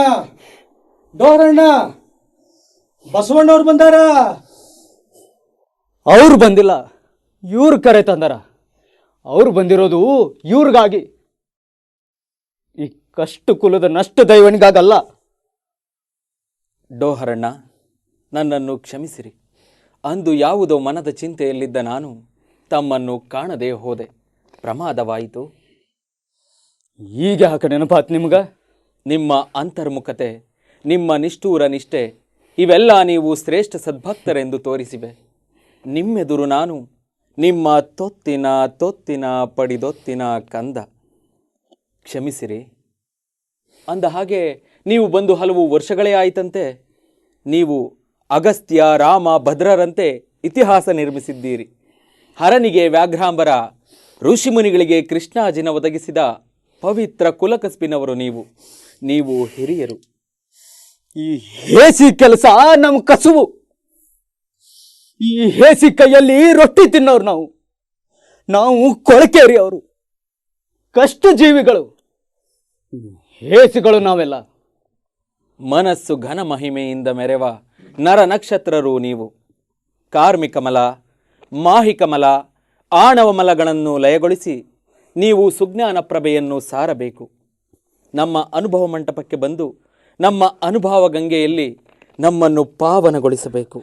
ಡೋಹರಣ್ಣ, ಬಸವಣ್ಣವ್ರು ಬಂದಾರ. ಅವ್ರು ಬಂದಿಲ್ಲ, ಇವ್ರು ಕರೆ ತಂದಾರ. ಅವ್ರು ಬಂದಿರೋದು ಇವ್ರಿಗಾಗಿ, ಈ ಕಷ್ಟು ಕುಲದ ನಷ್ಟ ದೈವನಿಗಾಗಲ್ಲ. ಡೋಹರಣ್ಣ, ನನ್ನನ್ನು ಕ್ಷಮಿಸಿರಿ. ಅಂದು ಯಾವುದೋ ಮನದ ಚಿಂತೆಯಲ್ಲಿದ್ದ ನಾನು ತಮ್ಮನ್ನು ಕಾಣದೆ ಹೋದೆ. ಪ್ರಮಾದವಾಯಿತು. ಈಗ ಯಾಕೆ ನೆನಪಾತ್ ನಿಮ್ಗ? ನಿಮ್ಮ ಅಂತರ್ಮುಖತೆ, ನಿಮ್ಮ ನಿಷ್ಠೂರ ನಿಷ್ಠೆ ಇವೆಲ್ಲ ನೀವು ಶ್ರೇಷ್ಠ ಸದ್ಭಕ್ತರೆಂದು ತೋರಿಸಿವೆ. ನಿಮ್ಮೆದುರು ನಾನು ನಿಮ್ಮ ತೊತ್ತಿನ ಪಡಿದೊತ್ತಿನ ಕಂದ. ಕ್ಷಮಿಸಿರಿ. ಅಂದ ಹಾಗೆ ನೀವು ಬಂದು ಹಲವು ವರ್ಷಗಳೇ ಆಯಿತಂತೆ. ನೀವು ಅಗಸ್ತ್ಯ, ರಾಮ, ಭದ್ರರಂತೆ ಇತಿಹಾಸ ನಿರ್ಮಿಸಿದ್ದೀರಿ. ಹರನಿಗೆ ವ್ಯಾಘ್ರಾಂಬರ, ಋಷಿಮುನಿಗಳಿಗೆ ಕೃಷ್ಣಾಜಿನ ಒದಗಿಸಿದ ಪವಿತ್ರ ಕುಲಕಸ್ಪಿನವರು ನೀವು ಹಿರಿಯರು. ಈ ಹೇಸಿ ಕೆಲಸ ನಮ್ಮ ಕಸುವು. ಈ ಹೇಸಿ ಕೈಯಲ್ಲಿ ರೊಟ್ಟಿ ತಿನ್ನೋರು ನಾವು ಕೊಳಕೇರಿ ಅವರು, ಕಷ್ಟ ಜೀವಿಗಳು, ಹೇಸಿಗಳು ನಾವೆಲ್ಲ. ಮನಸ್ಸು ಘನ ಮಹಿಮೆಯಿಂದ ಮೆರೆವ ನರ ನಕ್ಷತ್ರರು ನೀವು. ಕಾರ್ಮಿಕಮಲ, ಮಾಹಿಕಮಲ, ಆಣವಮಲಗಳನ್ನು ಲಯಗೊಳಿಸಿ ನೀವು ಸುಜ್ಞಾನ ಪ್ರಭೆಯನ್ನು ಸಾರಬೇಕು. ನಮ್ಮ ಅನುಭವ ಮಂಟಪಕ್ಕೆ ಬಂದು ನಮ್ಮ ಅನುಭವ ಗಂಗೆಯಲ್ಲಿ ನಮ್ಮನ್ನು ಪಾವನಗೊಳಿಸಬೇಕು.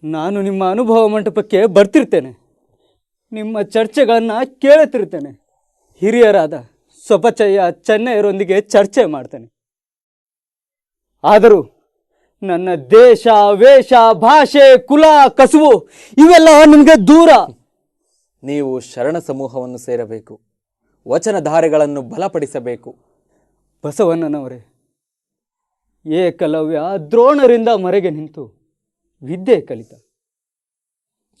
ನಾನು ನಿಮ್ಮ ಅನುಭವ ಮಂಟಪಕ್ಕೆ ಬರ್ತಿರ್ತೇನೆ, ನಿಮ್ಮ ಚರ್ಚೆಗಳನ್ನು ಕೇಳುತ್ತಿರ್ತೇನೆ. ಹಿರಿಯರಾದ ಸ್ವಪಚಯ್ಯ ಚೆನ್ನೈಯರೊಂದಿಗೆ ಚರ್ಚೆ ಮಾಡ್ತೇನೆ. ಆದರೂ ನನ್ನ ದೇಶ, ವೇಷ, ಭಾಷೆ, ಕುಲ, ಕಸುವು ಇವೆಲ್ಲ ನಿಮಗೆ ದೂರ. ನೀವು ಶರಣ ಸಮೂಹವನ್ನು ಸೇರಬೇಕು. ವಚನಧಾರೆಗಳನ್ನು ಬಲಪಡಿಸಬೇಕು. ಬಸವಣ್ಣನವರೇ, ಏಕಲವ್ಯ ದ್ರೋಣರಿಂದ ಮರೆಗೆ ನಿಂತು ವಿದ್ಯೆ ಕಲಿತ.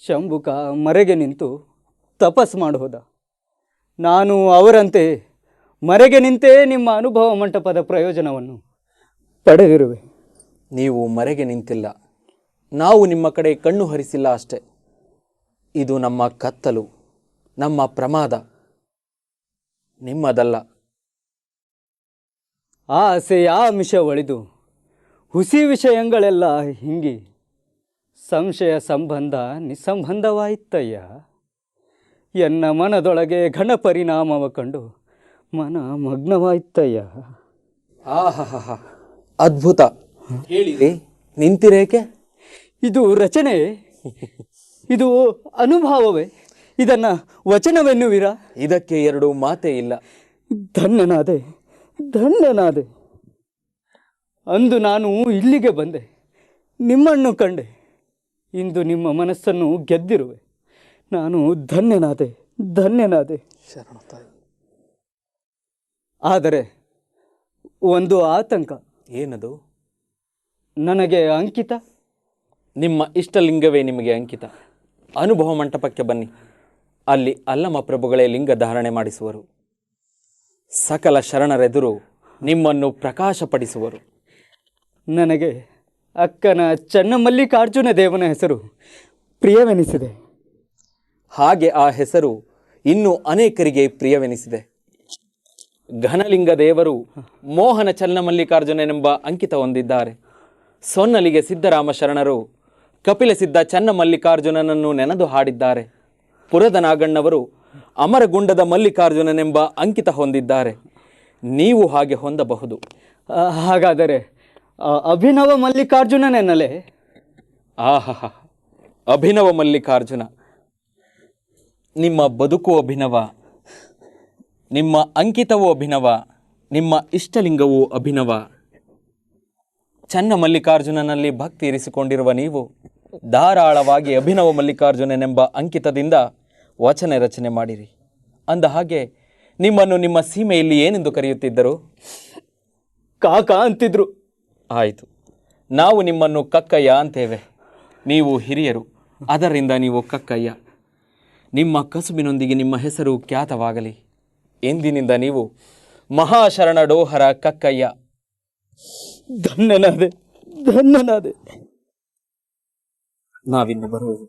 ಶಂಭುಕ ಮರೆಗೆ ನಿಂತು ತಪಸ್ ಮಾಡೋದ. ನಾನು ಅವರಂತೆ ಮರೆಗೆ ನಿಂತೇ ನಿಮ್ಮ ಅನುಭವ ಮಂಟಪದ ಪ್ರಯೋಜನವನ್ನು ಪಡೆದಿರುವೆ. ನೀವು ಮರೆಗೆ ನಿಂತಿಲ್ಲ, ನಾವು ನಿಮ್ಮ ಕಡೆ ಕಣ್ಣು ಹರಿಸಿಲ್ಲ ಅಷ್ಟೆ. ಇದು ನಮ್ಮ ಕತ್ತಲು, ನಮ್ಮ ಪ್ರಮಾದ, ನಿಮ್ಮದಲ್ಲ. ಆಸೆ ಆಮಿಷ ಒಳಿದು ಹುಸಿ ವಿಷಯಗಳೆಲ್ಲ ಹಿಂಗಿ ಸಂಶಯ ಸಂಬಂಧ ನಿಸ್ಸಂಬಂಧವಾಯಿತಯ್ಯ. ಎನ್ನ ಮನದೊಳಗೆ ಘನ ಪರಿಣಾಮವ ಕಂಡು ಮನ ಮಗ್ನವಾಯಿತಯ್ಯ. ಆಹಾ, ಅದ್ಭುತ. ಹೇಳಿರಿ, ನಿಂತಿರೇಕೆ? ಇದು ರಚನೆ, ಇದು ಅನುಭವವೇ? ಇದನ್ನ ವಚನವೆನ್ನುವಿರಾ? ಇದಕ್ಕೆ ಎರಡು ಮಾತೇ ಇಲ್ಲ. ಧನ್ಯನಾದೆ, ಧನ್ಯನಾದೆ. ಅಂದು ನಾನು ಇಲ್ಲಿಗೆ ಬಂದೆ, ನಿಮ್ಮನ್ನು ಕಂಡೆ. ಇಂದು ನಿಮ್ಮ ಮನಸ್ಸನ್ನು ಗೆದ್ದಿರುವೆ. ನಾನು ಧನ್ಯನಾದೆ, ಧನ್ಯನಾದೆ. ಆದರೆ ಒಂದು ಆತಂಕ. ಏನದು? ನನಗೆ ಅಂಕಿತ. ನಿಮ್ಮ ಇಷ್ಟಲಿಂಗವೇ ನಿಮಗೆ ಅಂಕಿತ. ಅನುಭವ ಮಂಟಪಕ್ಕೆ ಬನ್ನಿ, ಅಲ್ಲಿ ಅಲ್ಲಮ ಪ್ರಭುಗಳೇ ಲಿಂಗ ಧಾರಣೆ ಮಾಡಿಸುವರು. ಸಕಲ ಶರಣರೆದುರು ನಿಮ್ಮನ್ನು ಪ್ರಕಾಶಪಡಿಸುವರು. ನನಗೆ ಅಕ್ಕನ ಚನ್ನಮಲ್ಲಿಕಾರ್ಜುನ ದೇವನ ಹೆಸರು ಪ್ರಿಯವೆನಿಸಿದೆ. ಹಾಗೆ ಆ ಹೆಸರು ಇನ್ನೂ ಅನೇಕರಿಗೆ ಪ್ರಿಯವೆನಿಸಿದೆ. ಘನಲಿಂಗ ದೇವರು ಮೋಹನ ಚನ್ನಮಲ್ಲಿಕಾರ್ಜುನನೆಂಬ ಅಂಕಿತ ಹೊಂದಿದ್ದಾರೆ. ಸೊನ್ನಲಿಗೆ ಸಿದ್ದರಾಮ ಶರಣರು ಕಪಿಲ ಸಿದ್ಧ ಚನ್ನಮಲ್ಲಿಕಾರ್ಜುನನನ್ನು ನೆನೆದು ಹಾಡಿದ್ದಾರೆ. ಪುರದ ನಾಗಣ್ಣವರು ಅಮರಗುಂಡದ ಮಲ್ಲಿಕಾರ್ಜುನನೆಂಬ ಅಂಕಿತ ಹೊಂದಿದ್ದಾರೆ. ನೀವು ಹಾಗೆ ಹೊಂದಬಹುದು. ಹಾಗಾದರೆ ಅಭಿನವ ಮಲ್ಲಿಕಾರ್ಜುನನೆನ್ನಲೇ? ಆಹಾ, ಅಭಿನವ ಮಲ್ಲಿಕಾರ್ಜುನ. ನಿಮ್ಮ ಬದುಕು ಅಭಿನವ, ನಿಮ್ಮ ಅಂಕಿತವೂ ಅಭಿನವ, ನಿಮ್ಮ ಇಷ್ಟಲಿಂಗವೂ ಅಭಿನವ. ಚನ್ನ ಮಲ್ಲಿಕಾರ್ಜುನನಲ್ಲಿ ಭಕ್ತಿ ಇರಿಸಿಕೊಂಡಿರುವ ನೀವು ಧಾರಾಳವಾಗಿ ಅಭಿನವ ಮಲ್ಲಿಕಾರ್ಜುನನೆಂಬ ಅಂಕಿತದಿಂದ ವಚನ ರಚನೆ ಮಾಡಿರಿ. ಅಂದ ಹಾಗೆ ನಿಮ್ಮನ್ನು ನಿಮ್ಮ ಸೀಮೆಯಲ್ಲಿ ಏನೆಂದು ಕರೆಯುತ್ತಿದ್ದರು? ಕಾಕ ಅಂತಿದ್ರು. ಆಯಿತು, ನಾವು ನಿಮ್ಮನ್ನು ಕಕ್ಕಯ್ಯ ಅಂತೇವೆ. ನೀವು ಹಿರಿಯರು, ಅದರಿಂದ ನೀವು ಕಕ್ಕಯ್ಯ. ನಿಮ್ಮ ಕಸುಬಿನೊಂದಿಗೆ ನಿಮ್ಮ ಹೆಸರು ಖ್ಯಾತವಾಗಲಿ. ಎಂದಿನಿಂದ ನೀವು ಮಹಾಶರಣ ಡೋಹರ ಕಕ್ಕಯ್ಯ. ಧನ್ಯನಾದೆ, ಧನ್ಯನಾದೆ. ನಾವಿನ್ನು ಬರುವುದು.